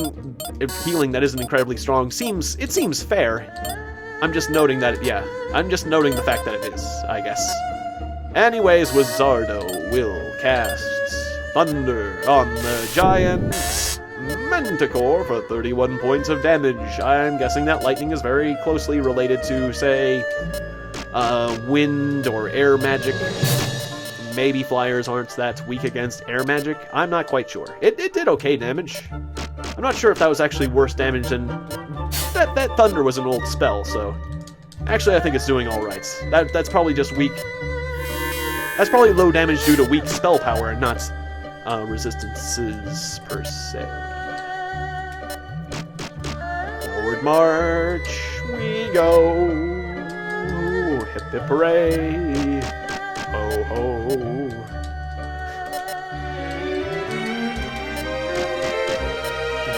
healing that isn't incredibly strong seems fair. I'm just noting that, I'm just noting the fact that it is, I guess. Anyways, Wizardo will cast Thunder on the giant Manticore for 31 points of damage. I'm guessing that lightning is very closely related to, say, wind or air magic. Maybe flyers aren't that weak against air magic. I'm not quite sure. It did okay damage. I'm not sure if that was actually worse damage than... That thunder was an old spell, so... Actually, I think it's doing alright. That's probably just weak... That's probably low damage due to weak spell power and not resistances per se. Forward march, we go. Hip hip hooray. Ho ho.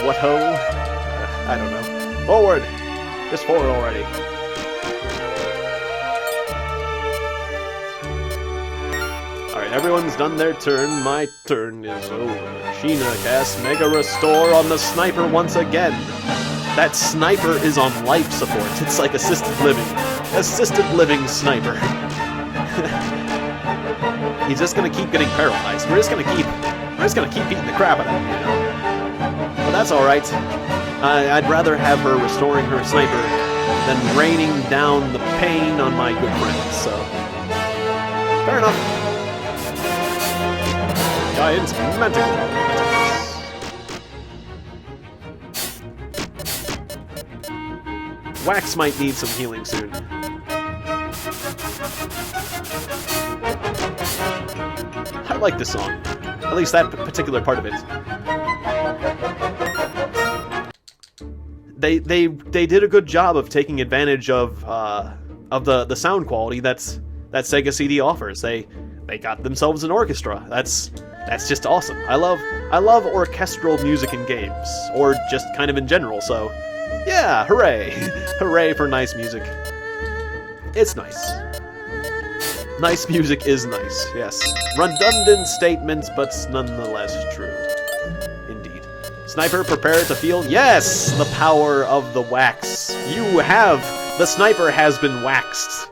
What ho? I don't know. Forward! Just forward already. Everyone's done their turn. My turn is over. Sheena casts Mega Restore on the sniper once again. That sniper is on life support. It's like assisted living. Assisted living sniper. He's just gonna keep getting paralyzed. We're just gonna keep beating the crap out of him, you know. But that's alright. I'd rather have her restoring her sniper than raining down the pain on my good friends, so... Fair enough. Giant Manticore. Wax might need some healing soon. I like this song. At least that particular part of it. They did a good job of taking advantage of the sound quality that Sega CD offers. They got themselves an orchestra. That's just awesome. I love orchestral music in games, or just kind of in general. So, yeah, hooray, hooray for nice music. It's nice. Nice music is nice. Yes, redundant statements, but nonetheless true. Indeed. Sniper, prepare to feel. Yes, the power of the wax. The sniper has been waxed.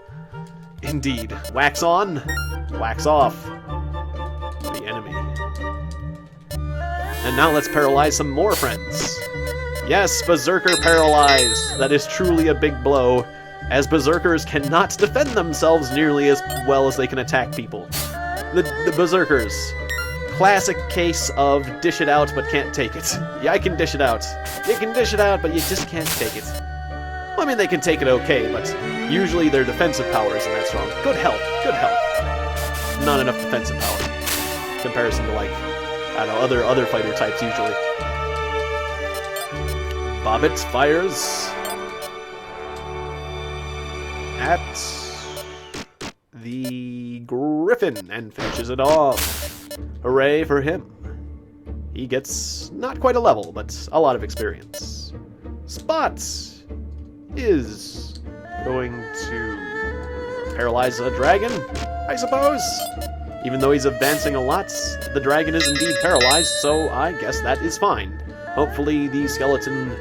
Indeed. Wax on, wax off. The enemy. And now let's paralyze some more friends. Yes, Berserker paralyzed. That is truly a big blow, as Berserkers cannot defend themselves nearly as well as they can attack people. The Berserkers. Classic case of dish it out but can't take it. Yeah, I can dish it out. You can dish it out, but you just can't take it. Well, I mean, they can take it okay, but usually their defensive power isn't that strong. Good health, good health. Not enough defensive power. In comparison to, like, I don't know, other fighter types usually. Bobbit fires at the Griffin and finishes it off. Hooray for him. He gets not quite a level, but a lot of experience. Spot is going to paralyze a dragon, I suppose. Even though he's advancing a lot, the dragon is indeed paralyzed, so I guess that is fine. Hopefully the skeleton...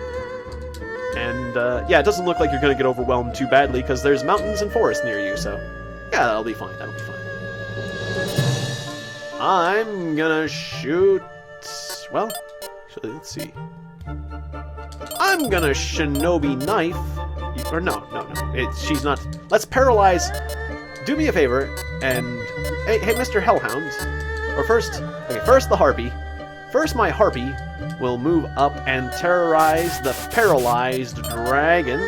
And, yeah, it doesn't look like you're going to get overwhelmed too badly, because there's mountains and forests near you, so... Yeah, that'll be fine, that'll be fine. I'm gonna shoot... Well, actually, let's see. I'm gonna shinobi knife... Or no. She's not... Let's paralyze... Do me a favor, and... Hey, Mr. Hellhound. Or first... Okay, first the harpy. First my harpy will move up and terrorize the paralyzed dragon,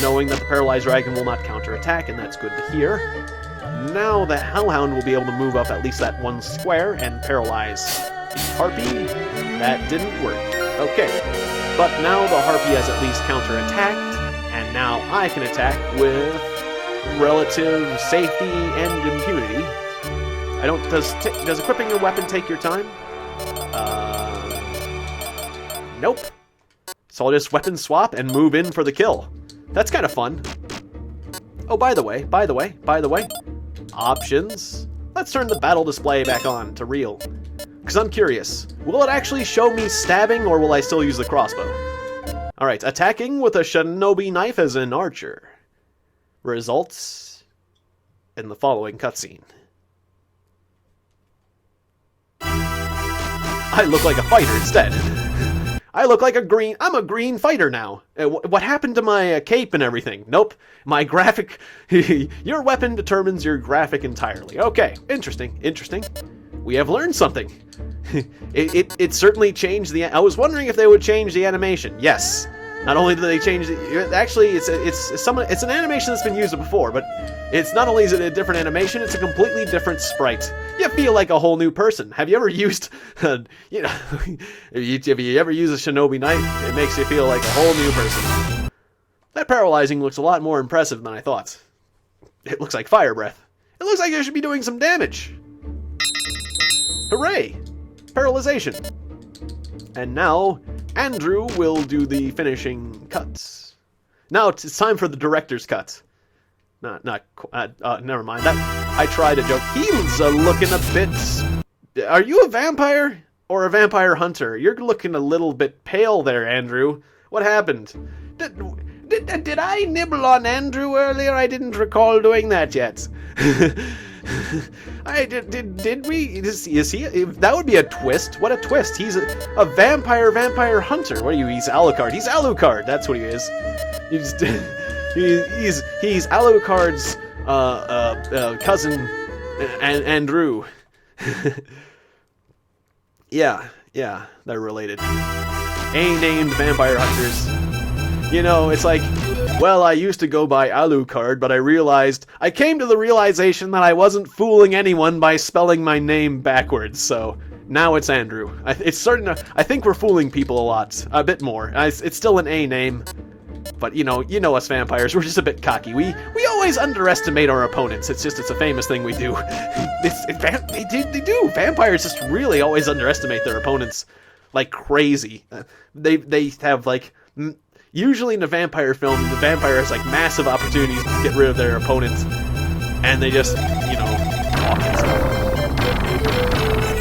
knowing that the paralyzed dragon will not counterattack, and that's good to hear. Now the Hellhound will be able to move up at least that one square and paralyze the harpy. That didn't work. Okay. But now the harpy has at least counterattacked, and now I can attack with relative safety and impunity. Does equipping a weapon take your time? Nope. So I'll just weapon swap and move in for the kill. That's kind of fun. Oh, by the way. Options. Let's turn the battle display back on to real. Because I'm curious. Will it actually show me stabbing, or will I still use the crossbow? Alright, attacking with a shinobi knife as an archer. Results in the following cutscene. I look like a fighter instead. I look like I'm a green fighter now. What happened to my cape and everything? Nope. My graphic... Your weapon determines your graphic entirely. Okay, interesting. We have learned something. It certainly changed the... I was wondering if they would change the animation. Yes. Not only did they change the... Actually, it's an animation that's been used before, but it's not only is it a different animation, it's a completely different sprite. You feel like a whole new person. Have you ever used... if you ever use a shinobi knife, it makes you feel like a whole new person. That paralyzing looks a lot more impressive than I thought. It looks like fire breath. It looks like I should be doing some damage. Hooray! Paralyzation. And now... Andrew will do the finishing cuts. Now it's time for the director's cut. Never mind. I tried a joke. He's looking a bit... Are you a vampire? Or a vampire hunter? You're looking a little bit pale there, Andrew. What happened? Did I nibble on Andrew earlier? I didn't recall doing that yet. Did we? Is he? That would be a twist. What a twist. He's a vampire hunter. What are you? He's Alucard. He's Alucard. That's what he is. He's Alucard's cousin, Andrew. Yeah, they're related. A-named vampire hunters. You know, it's like, well, I used to go by Alucard, but I came to the realization that I wasn't fooling anyone by spelling my name backwards, so now it's Andrew. I think we're fooling people a bit more. It's still an A name, but you know us vampires, we're just a bit cocky. We always underestimate our opponents. It's a famous thing we do. They do. Vampires just really always underestimate their opponents like crazy. They have like... Usually in a vampire film, the vampire has like massive opportunities to get rid of their opponents, and they just, walk it.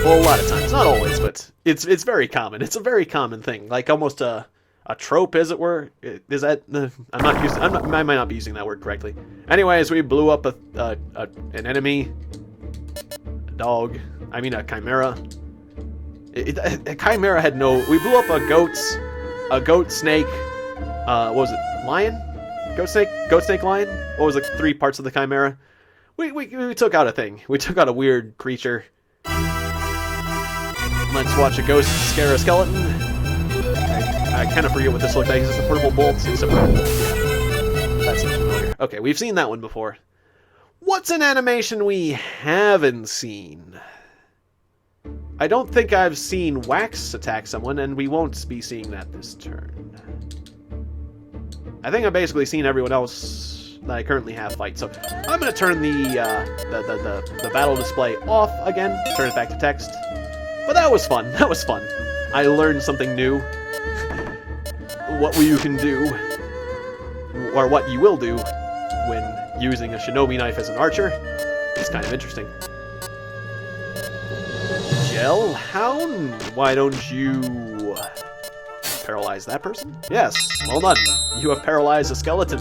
Well, a lot of times, not always, but it's very common. It's a very common thing, like almost a trope, as it were. Is that? I might not be using that word correctly. Anyways, we blew up an enemy, a dog. I mean a chimera. A chimera had no. We blew up a goat, snake. What was it? Lion? Goat snake, lion? What was the 3 parts of the chimera? We took out a thing. We took out a weird creature. Let's watch a ghost scare a skeleton. I kind of forget what this looked like. Is this a purple bolt? It's a purple bolt. Yeah. That seems familiar. Okay, we've seen that one before. What's an animation we haven't seen? I don't think I've seen Wax attack someone, and we won't be seeing that this turn. I think I've basically seen everyone else that I currently have fight, so I'm going to turn the battle display off again, turn it back to text. But that was fun. I learned something new. What you can do, or what you will do, when using a shinobi knife as an archer is kind of interesting. Gellhound, why don't you... paralyze that person? Yes, well done. You have paralyzed a skeleton.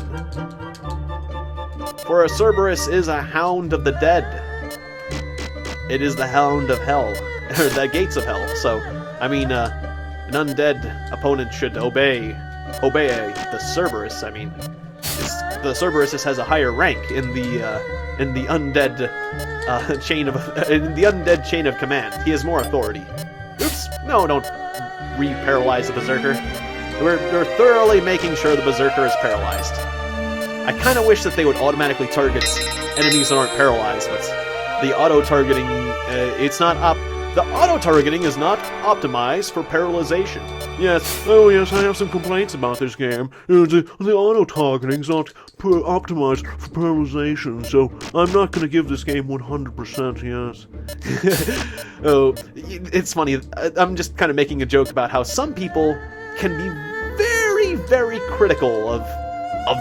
For a Cerberus is a hound of the dead. It is the hound of hell, or the gates of hell. So, I mean, an undead opponent should obey the Cerberus. I mean, the Cerberus has a higher rank in the undead chain of command. He has more authority. Oops! No, don't re-paralyze the Berserker. We're thoroughly making sure the Berserker is paralyzed. I kind of wish that they would automatically target enemies that aren't paralyzed, but the auto-targeting, the auto-targeting is not optimized for paralyzation. Yes, yes, I have some complaints about this game. The auto-targeting is not optimized for paralyzation, so I'm not going to give this game 100%, yes. Oh, it's funny, I'm just kind of making a joke about how some people can be very, very critical of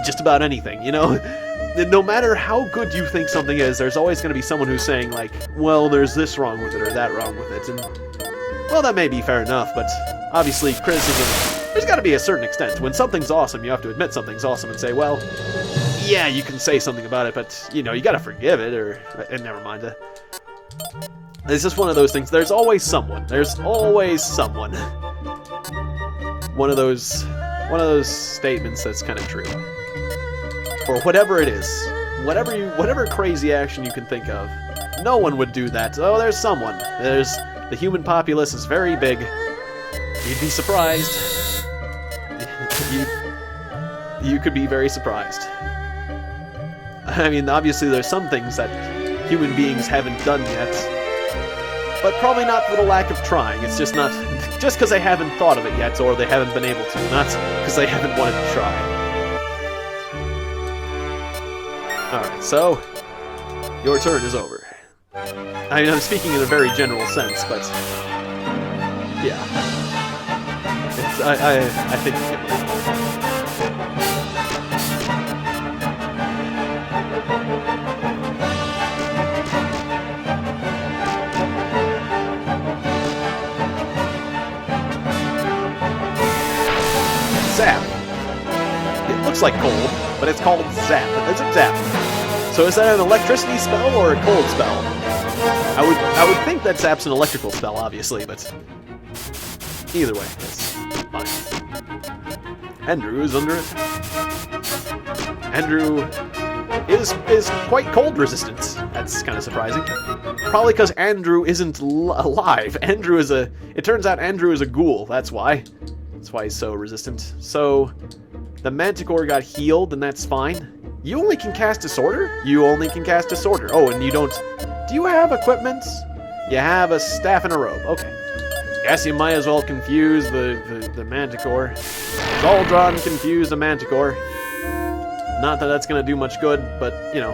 just about anything, No matter how good you think something is, there's always going to be someone who's saying, like, well, there's this wrong with it or that wrong with it, and, well, that may be fair enough, but obviously criticism, there's got to be a certain extent. When something's awesome, you have to admit something's awesome and say, well, yeah, you can say something about it, but, you got to forgive it, and never mind. It's just one of those things. There's always someone. One of those statements that's kind of true. For whatever it is, whatever crazy action you can think of, no one would do that. Oh, there's someone. The human populace is very big. You'd be surprised. You could be very surprised. I mean, obviously there's some things that human beings haven't done yet, but probably not for the lack of trying. It's just because they haven't thought of it yet, or they haven't been able to, not because they haven't wanted to try. Alright, so, your turn is over. I mean, I'm speaking in a very general sense, but, yeah. I think you get what I mean. looks like cold, but it's called Zap. It's a Zap. So is that an electricity spell or a cold spell? I would think that Zap's an electrical spell, obviously, but either way, it's fine. Andrew is under it. Andrew is quite cold resistant. That's kind of surprising. Probably because Andrew isn't alive. Andrew is a... It turns out Andrew is a ghoul. That's why. That's why he's so resistant. So, the Manticore got healed, and that's fine. You only can cast Disorder? You only can cast Disorder. Oh, and you don't... Do you have equipment? You have a staff and a robe. Okay. Guess you might as well confuse the Manticore. Zaldron confused the Manticore. Not that that's gonna do much good, but, you know,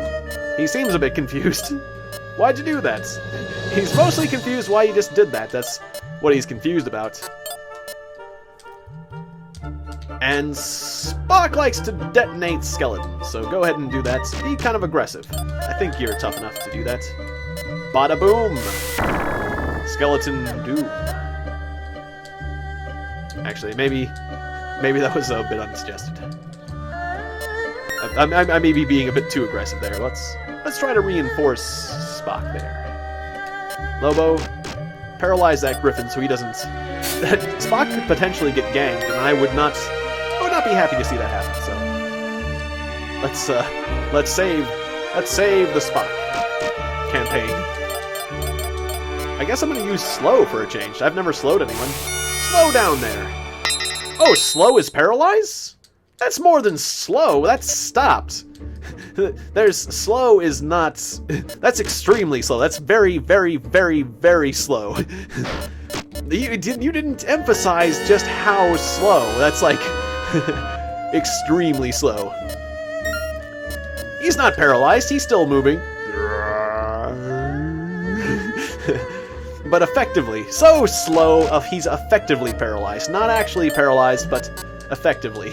he seems a bit confused. Why'd you do that? He's mostly confused why you just did that. That's what he's confused about. And Spock likes to detonate skeletons, so go ahead and do that. Be kind of aggressive. I think you're tough enough to do that. Bada boom! Skeleton doom. Actually, maybe that was a bit unsuggested. I may be being a bit too aggressive there. Let's try to reinforce Spock there. Lobo, paralyze that Griffin so he doesn't... Spock could potentially get ganged, and I would not be happy to see that happen. So let's save the Spock campaign. I guess I'm gonna use slow for a change. I've never slowed anyone. Slow down there. Oh, slow is paralyze? That's more than slow. That's stopped. Slow is not... That's extremely slow. That's very, very, very, very slow. You didn't emphasize just how slow. That's like... extremely slow. He's not paralyzed. He's still moving. But effectively. So slow, he's effectively paralyzed. Not actually paralyzed, but effectively.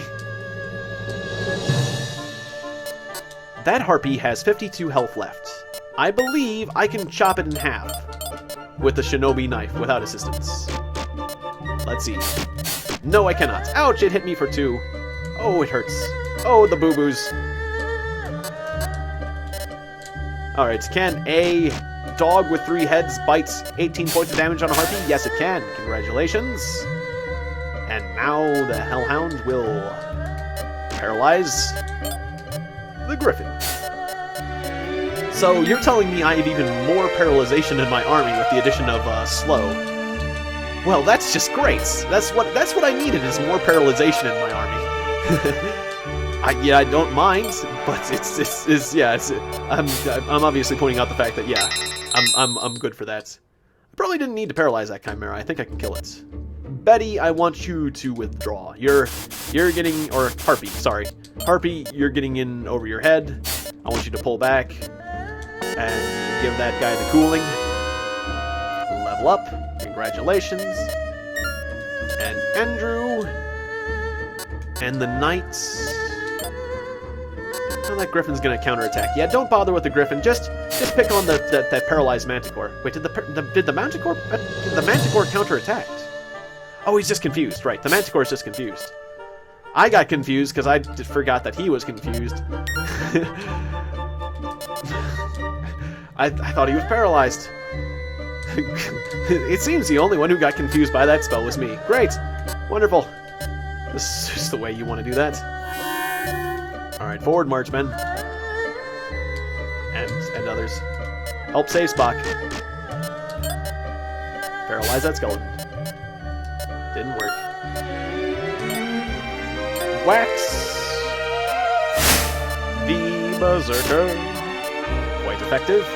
That harpy has 52 health left. I believe I can chop it in half with the shinobi knife without assistance. Let's see. No, I cannot. Ouch, it hit me for 2. Oh, it hurts. Oh, the boo-boos. Alright, can a dog with 3 heads bite 18 points of damage on a harpy? Yes, it can. Congratulations. And now the Hellhound will paralyze the Griffin. So you're telling me I have even more paralyzation in my army with the addition of slow. Well, that's just great. That's what I needed, is more paralyzation in my army. I don't mind, but I'm obviously pointing out the fact that I'm good for that. I probably didn't need to paralyze that Chimera. I think I can kill it. Betty, I want you to withdraw. You're getting, or Harpy, sorry. Harpy, you're getting in over your head. I want you to pull back and give that guy the cooling. Level up. Congratulations. And Andrew. And the Knights. Oh, that Griffin's gonna counterattack. Yeah, don't bother with the Griffin. Just pick on that paralyzed Manticore. Wait, did the Manticore counterattacked? Oh, he's just confused. Right, the Manticore's just confused. I got confused because I forgot that he was confused. I thought he was paralyzed. It seems the only one who got confused by that spell was me. Great. Wonderful. This is just the way you want to do that. Alright, forward march, men. And others. Help save Spock. Paralyze that skeleton. Didn't work. Wax the Berserker. Quite effective.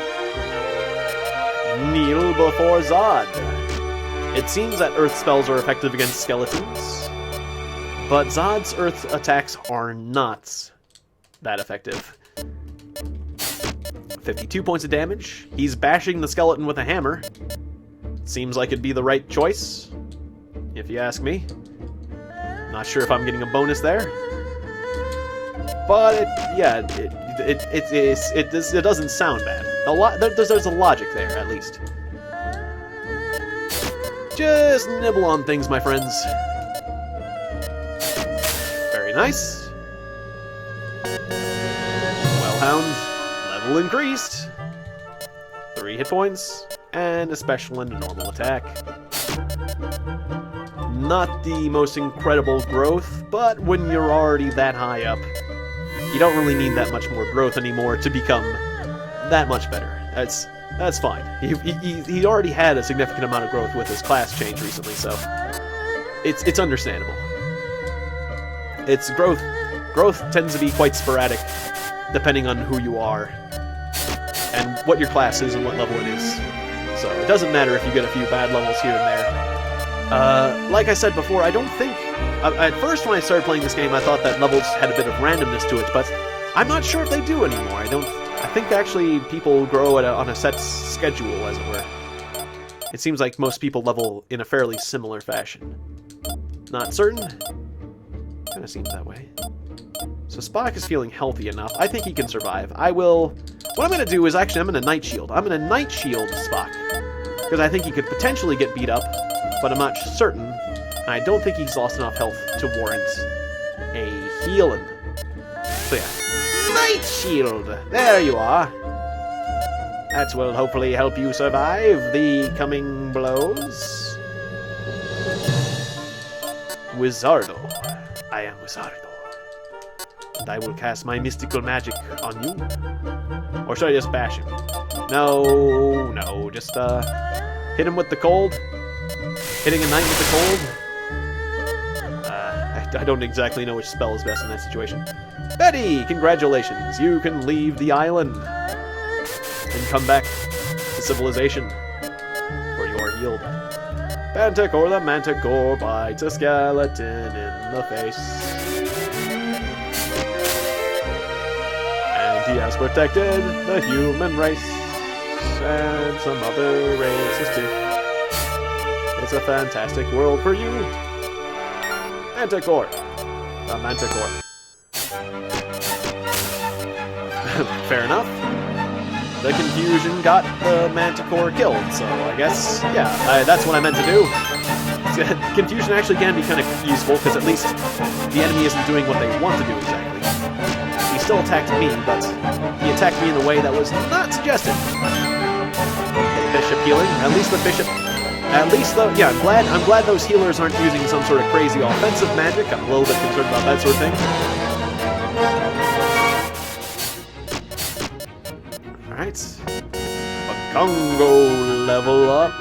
Kneel before Zod. It seems that Earth spells are effective against skeletons, but Zod's Earth attacks are not that effective. 52 points of damage. He's bashing the skeleton with a hammer. Seems like it'd be the right choice, if you ask me. Not sure if I'm getting a bonus there, but it doesn't sound bad. There's a logic there, at least. Just nibble on things, my friends. Very nice. Hellhound, level increased. 3 hit points, and a special and a normal attack. Not the most incredible growth, but when you're already that high up, you don't really need that much more growth anymore to become that much better. That's fine. He already had a significant amount of growth with his class change recently, so it's understandable. It's growth. Growth tends to be quite sporadic, depending on who you are and what your class is and what level it is. So it doesn't matter if you get a few bad levels here and there. Like I said before, I don't think... at first when I started playing this game, I thought that levels had a bit of randomness to it, but I'm not sure if they do anymore. I think actually people grow on a set schedule, as it were. It seems like most people level in a fairly similar fashion. Not certain. Kind of seems that way. So Spock is feeling healthy enough. I think he can survive. What I'm going to do is actually I'm going to Night Shield. I'm going to Night Shield Spock. Because I think he could potentially get beat up, but I'm not certain. And I don't think he's lost enough health to warrant a healing. So yeah. Night Shield! There you are. That will hopefully help you survive the coming blows. Wizardo. I am Wizardo. And I will cast my mystical magic on you. Or should I just bash him? No, just hit him with the cold. Hitting a knight with the cold. I don't exactly know which spell is best in that situation. Betty, congratulations! You can leave the island and come back to civilization, for you're healed. Manticore the Manticore bites a skeleton in the face. And he has protected the human race and some other races too. It's a fantastic world for you. Manticore. A Manticore. Fair enough. The confusion got the Manticore killed, so I guess, yeah, that's what I meant to do. Confusion actually can be kind of useful, because at least the enemy isn't doing what they want to do exactly. He still attacked me, but he attacked me in a way that was not suggested. Bishop healing, at least the bishop... At least, though, yeah, I'm glad those healers aren't using some sort of crazy offensive magic. I'm a little bit concerned about that sort of thing. Alright. A Congo level up.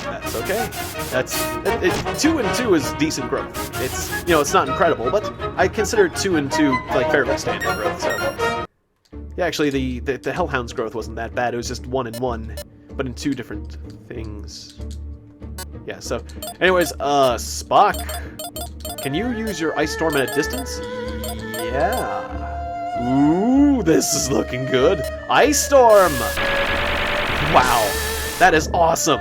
That's okay. That's 2 and 2 is decent growth. It's, you know, it's not incredible, but I consider 2 and 2 like fairly standard growth, so. Yeah, actually the Hellhound's growth wasn't that bad, it was just 1 and 1. But in 2 different things. Yeah, so... Anyways, Spock. Can you use your Ice Storm at a distance? Yeah. Ooh, this is looking good. Ice Storm! Wow. That is awesome.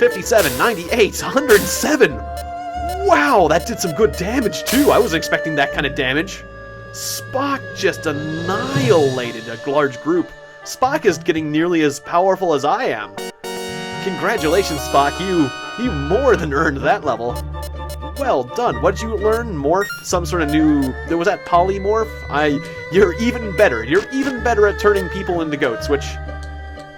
57, 98, 107! Wow, that did some good damage, too. I wasn't expecting that kind of damage. Spock just annihilated a large group. Spock is getting nearly as powerful as I am. Congratulations, Spock. You more than earned that level. Well done. What did you learn? Morph? Some sort of new... Was that polymorph? You're even better. You're even better at turning people into goats, which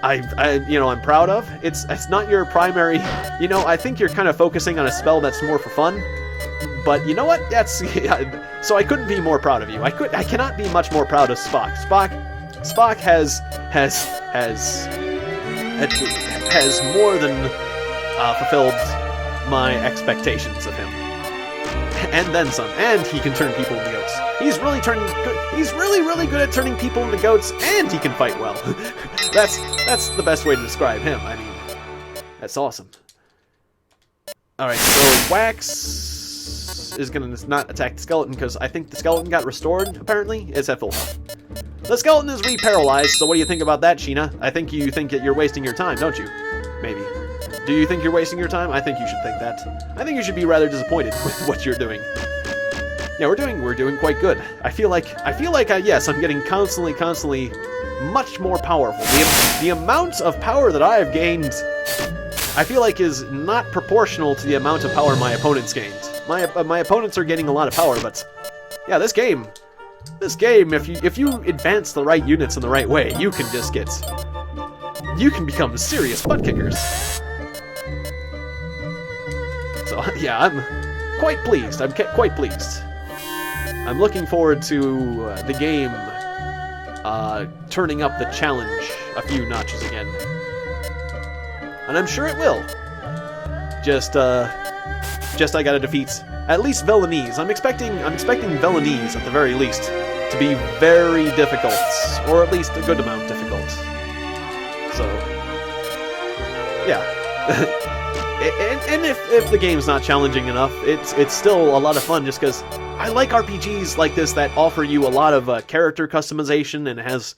I'm proud of. It's not your primary... You know, I think you're kind of focusing on a spell that's more for fun. But you know what? That's... So I couldn't be more proud of you. I cannot be much more proud of Spock. Spock has more than fulfilled my expectations of him, and then some. And he can turn people into goats. He's really really good at turning people into goats, and he can fight well. That's the best way to describe him. I mean, that's awesome. All right, so Wax is gonna not attack the skeleton because I think the skeleton got restored. Apparently, it's at full health. The skeleton is re-paralyzed, so what do you think about that, Sheena? I think you think that you're wasting your time, don't you? Maybe. Do you think you're wasting your time? I think you should think that. I think you should be rather disappointed with what you're doing. Yeah, we're doing quite good. I feel like yes, I'm getting constantly much more powerful. The amount of power that I have gained, I feel like is not proportional to the amount of power my opponents gained. My opponents are getting a lot of power, but yeah, this game This game, if you advance the right units in the right way, you can just get... You can become serious butt kickers. So, yeah, I'm quite pleased. I'm quite pleased. I'm looking forward to the game turning up the challenge a few notches again. And I'm sure it will. Just I gotta defeat at least Villainese. I'm expecting Villainese at the very least to be very difficult, or at least a good amount difficult. So, yeah. and if the game's not challenging enough, it's still a lot of fun just because I like RPGs like this that offer you a lot of character customization and has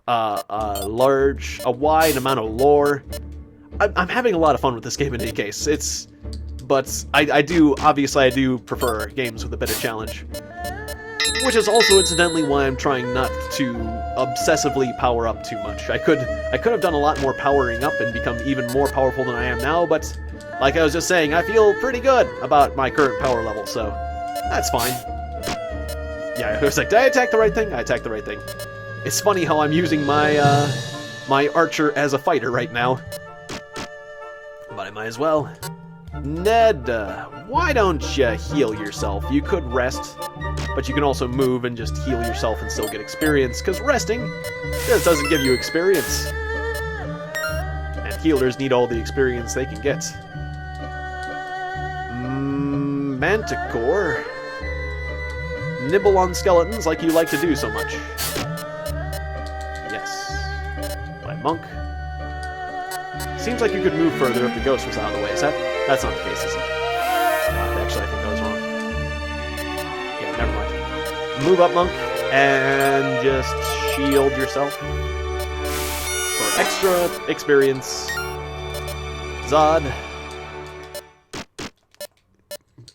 a wide amount of lore. I'm having a lot of fun with this game in any case. But I do prefer games with a bit of challenge. Which is also incidentally why I'm trying not to obsessively power up too much. I could have done a lot more powering up and become even more powerful than I am now, but like I was just saying, I feel pretty good about my current power level, so that's fine. Yeah, it was like, did I attack the right thing? I attacked the right thing. It's funny how I'm using my my archer as a fighter right now. But I might as well. Ned, why don't you heal yourself? You could rest, but you can also move and just heal yourself and still get experience, because resting just doesn't give you experience. And healers need all the experience they can get. Manticore. Nibble on skeletons like you like to do so much. Yes. By Monk. Seems like you could move further if the ghost was out of the way. That's not the case, is it? Actually, I think I was wrong. Yeah, never mind. Move up, Monk, and just shield yourself. For extra experience. Zod.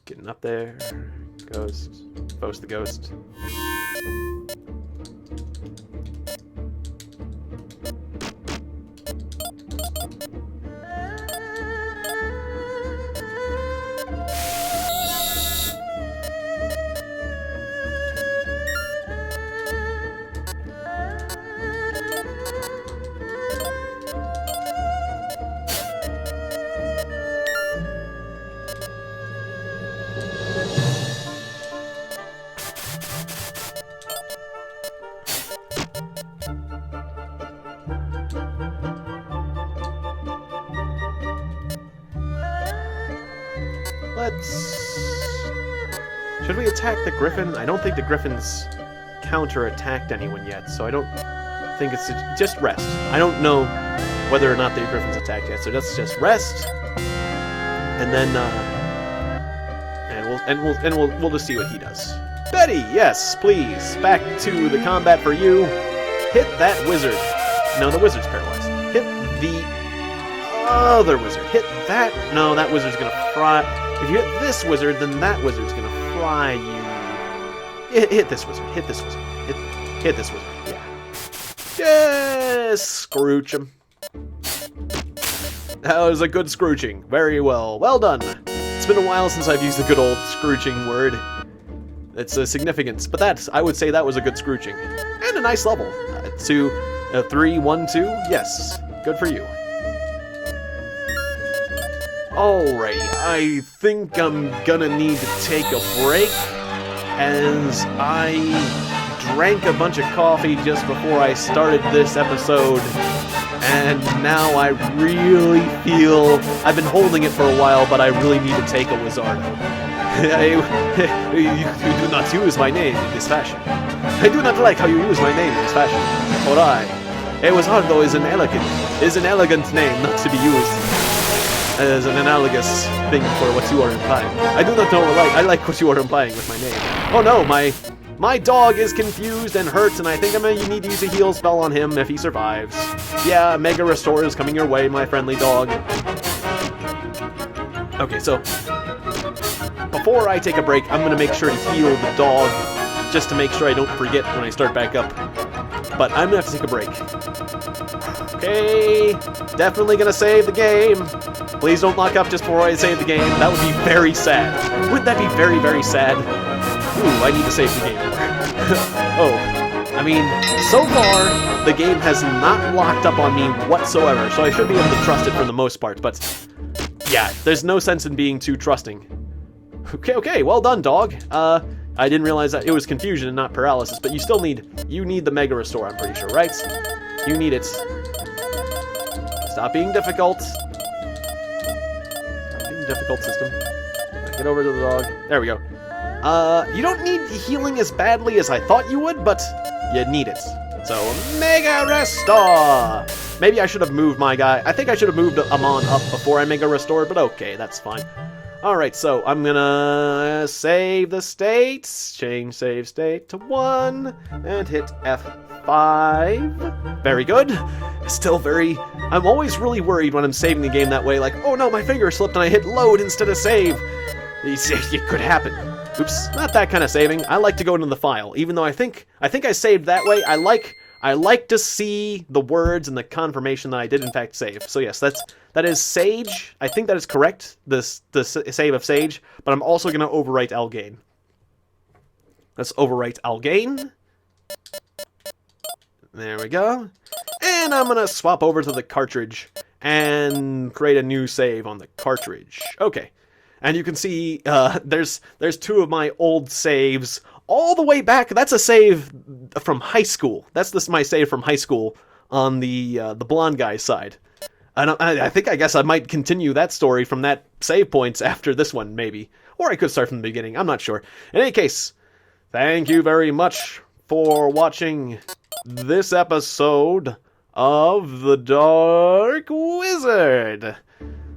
Getting up there. Ghost. Post the ghost. Should we attack the griffin? I don't think the griffin's counter-attacked anyone yet, so I don't think it's... Just rest. I don't know whether or not the griffin's attacked yet, so let's just rest. And then, we'll just see what he does. Betty, yes, please. Back to the combat for you. Hit that wizard. No, the wizard's paralyzed. Hit the other wizard. Hit that... No, that wizard's gonna fry... If you hit this wizard, then that wizard's gonna fry you. Hit this wizard. Hit this wizard. Hit this wizard. Yeah. Yes! Scrooge him. That was a good scrooching. Very well. Well done. It's been a while since I've used the good old scrooching word. It's a significance, but I would say that was a good scrooching. And a nice level. 3, 1, 2. Yes. Good for you. Alrighty, I think I'm gonna need to take a break, as I drank a bunch of coffee just before I started this episode, and now I really feel... I've been holding it for a while, but I really need to take a Wizardo. You do not use my name in this fashion. I do not like how you use my name in this fashion. Alright, a Wizardo is an elegant name not to be used as an analogous thing for what you are implying. I do not know, I like what you are implying with my name. Oh no, my dog is confused and hurt, and I think I'm gonna need to use a heal spell on him if he survives. Yeah, Mega Restore is coming your way, my friendly dog. Okay, so before I take a break, I'm gonna make sure to heal the dog, just to make sure I don't forget when I start back up. But I'm gonna have to take a break. Okay, definitely gonna save the game. Please don't lock up just before I save the game. That would be very sad. Wouldn't that be very, very sad? Ooh, I need to save the game more. Oh, I mean, so far, the game has not locked up on me whatsoever, so I should be able to trust it for the most part, but yeah, there's no sense in being too trusting. Okay, well done, dog. I didn't realize that it was confusion and not paralysis, but you need the Mega Restore, I'm pretty sure, right? You need it. Stop being difficult. Stop being difficult, system. Get over to the dog. There we go. You don't need healing as badly as I thought you would, but you need it. So, Mega Restore! Maybe I should have moved my guy. I think I should have moved Amon up before I Mega Restore, but okay, that's fine. Alright, so I'm gonna save the state, change save state to 1, and hit F5. Very good. Still I'm always really worried when I'm saving the game that way, like, oh no, my finger slipped and I hit load instead of save. It could happen. Oops, not that kind of saving. I like to go into the file, even though I think I saved that way. I like to see the words and the confirmation that I did in fact save. So yes, that is Sage. I think that is correct, the save of Sage, but I'm also going to overwrite Algain. Let's overwrite Algain. There we go. And I'm going to swap over to the cartridge and create a new save on the cartridge. Okay. And you can see there's 2 of my old saves all the way back. That's a save from high school. That's my save from high school on the blonde guy's side. And I guess I might continue that story from that save points after this one, maybe. Or I could start from the beginning. I'm not sure. In any case, thank you very much for watching this episode of The Dark Wizard.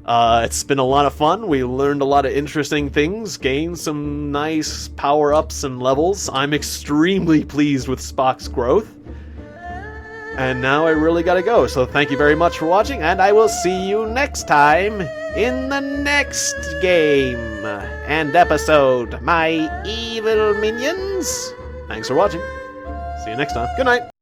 It's been a lot of fun. We learned a lot of interesting things, gained some nice power-ups and levels. I'm extremely pleased with Spock's growth. And now I really gotta go, so thank you very much for watching, and I will see you next time in the next game and episode, my evil minions. Thanks for watching. See you next time. Good night.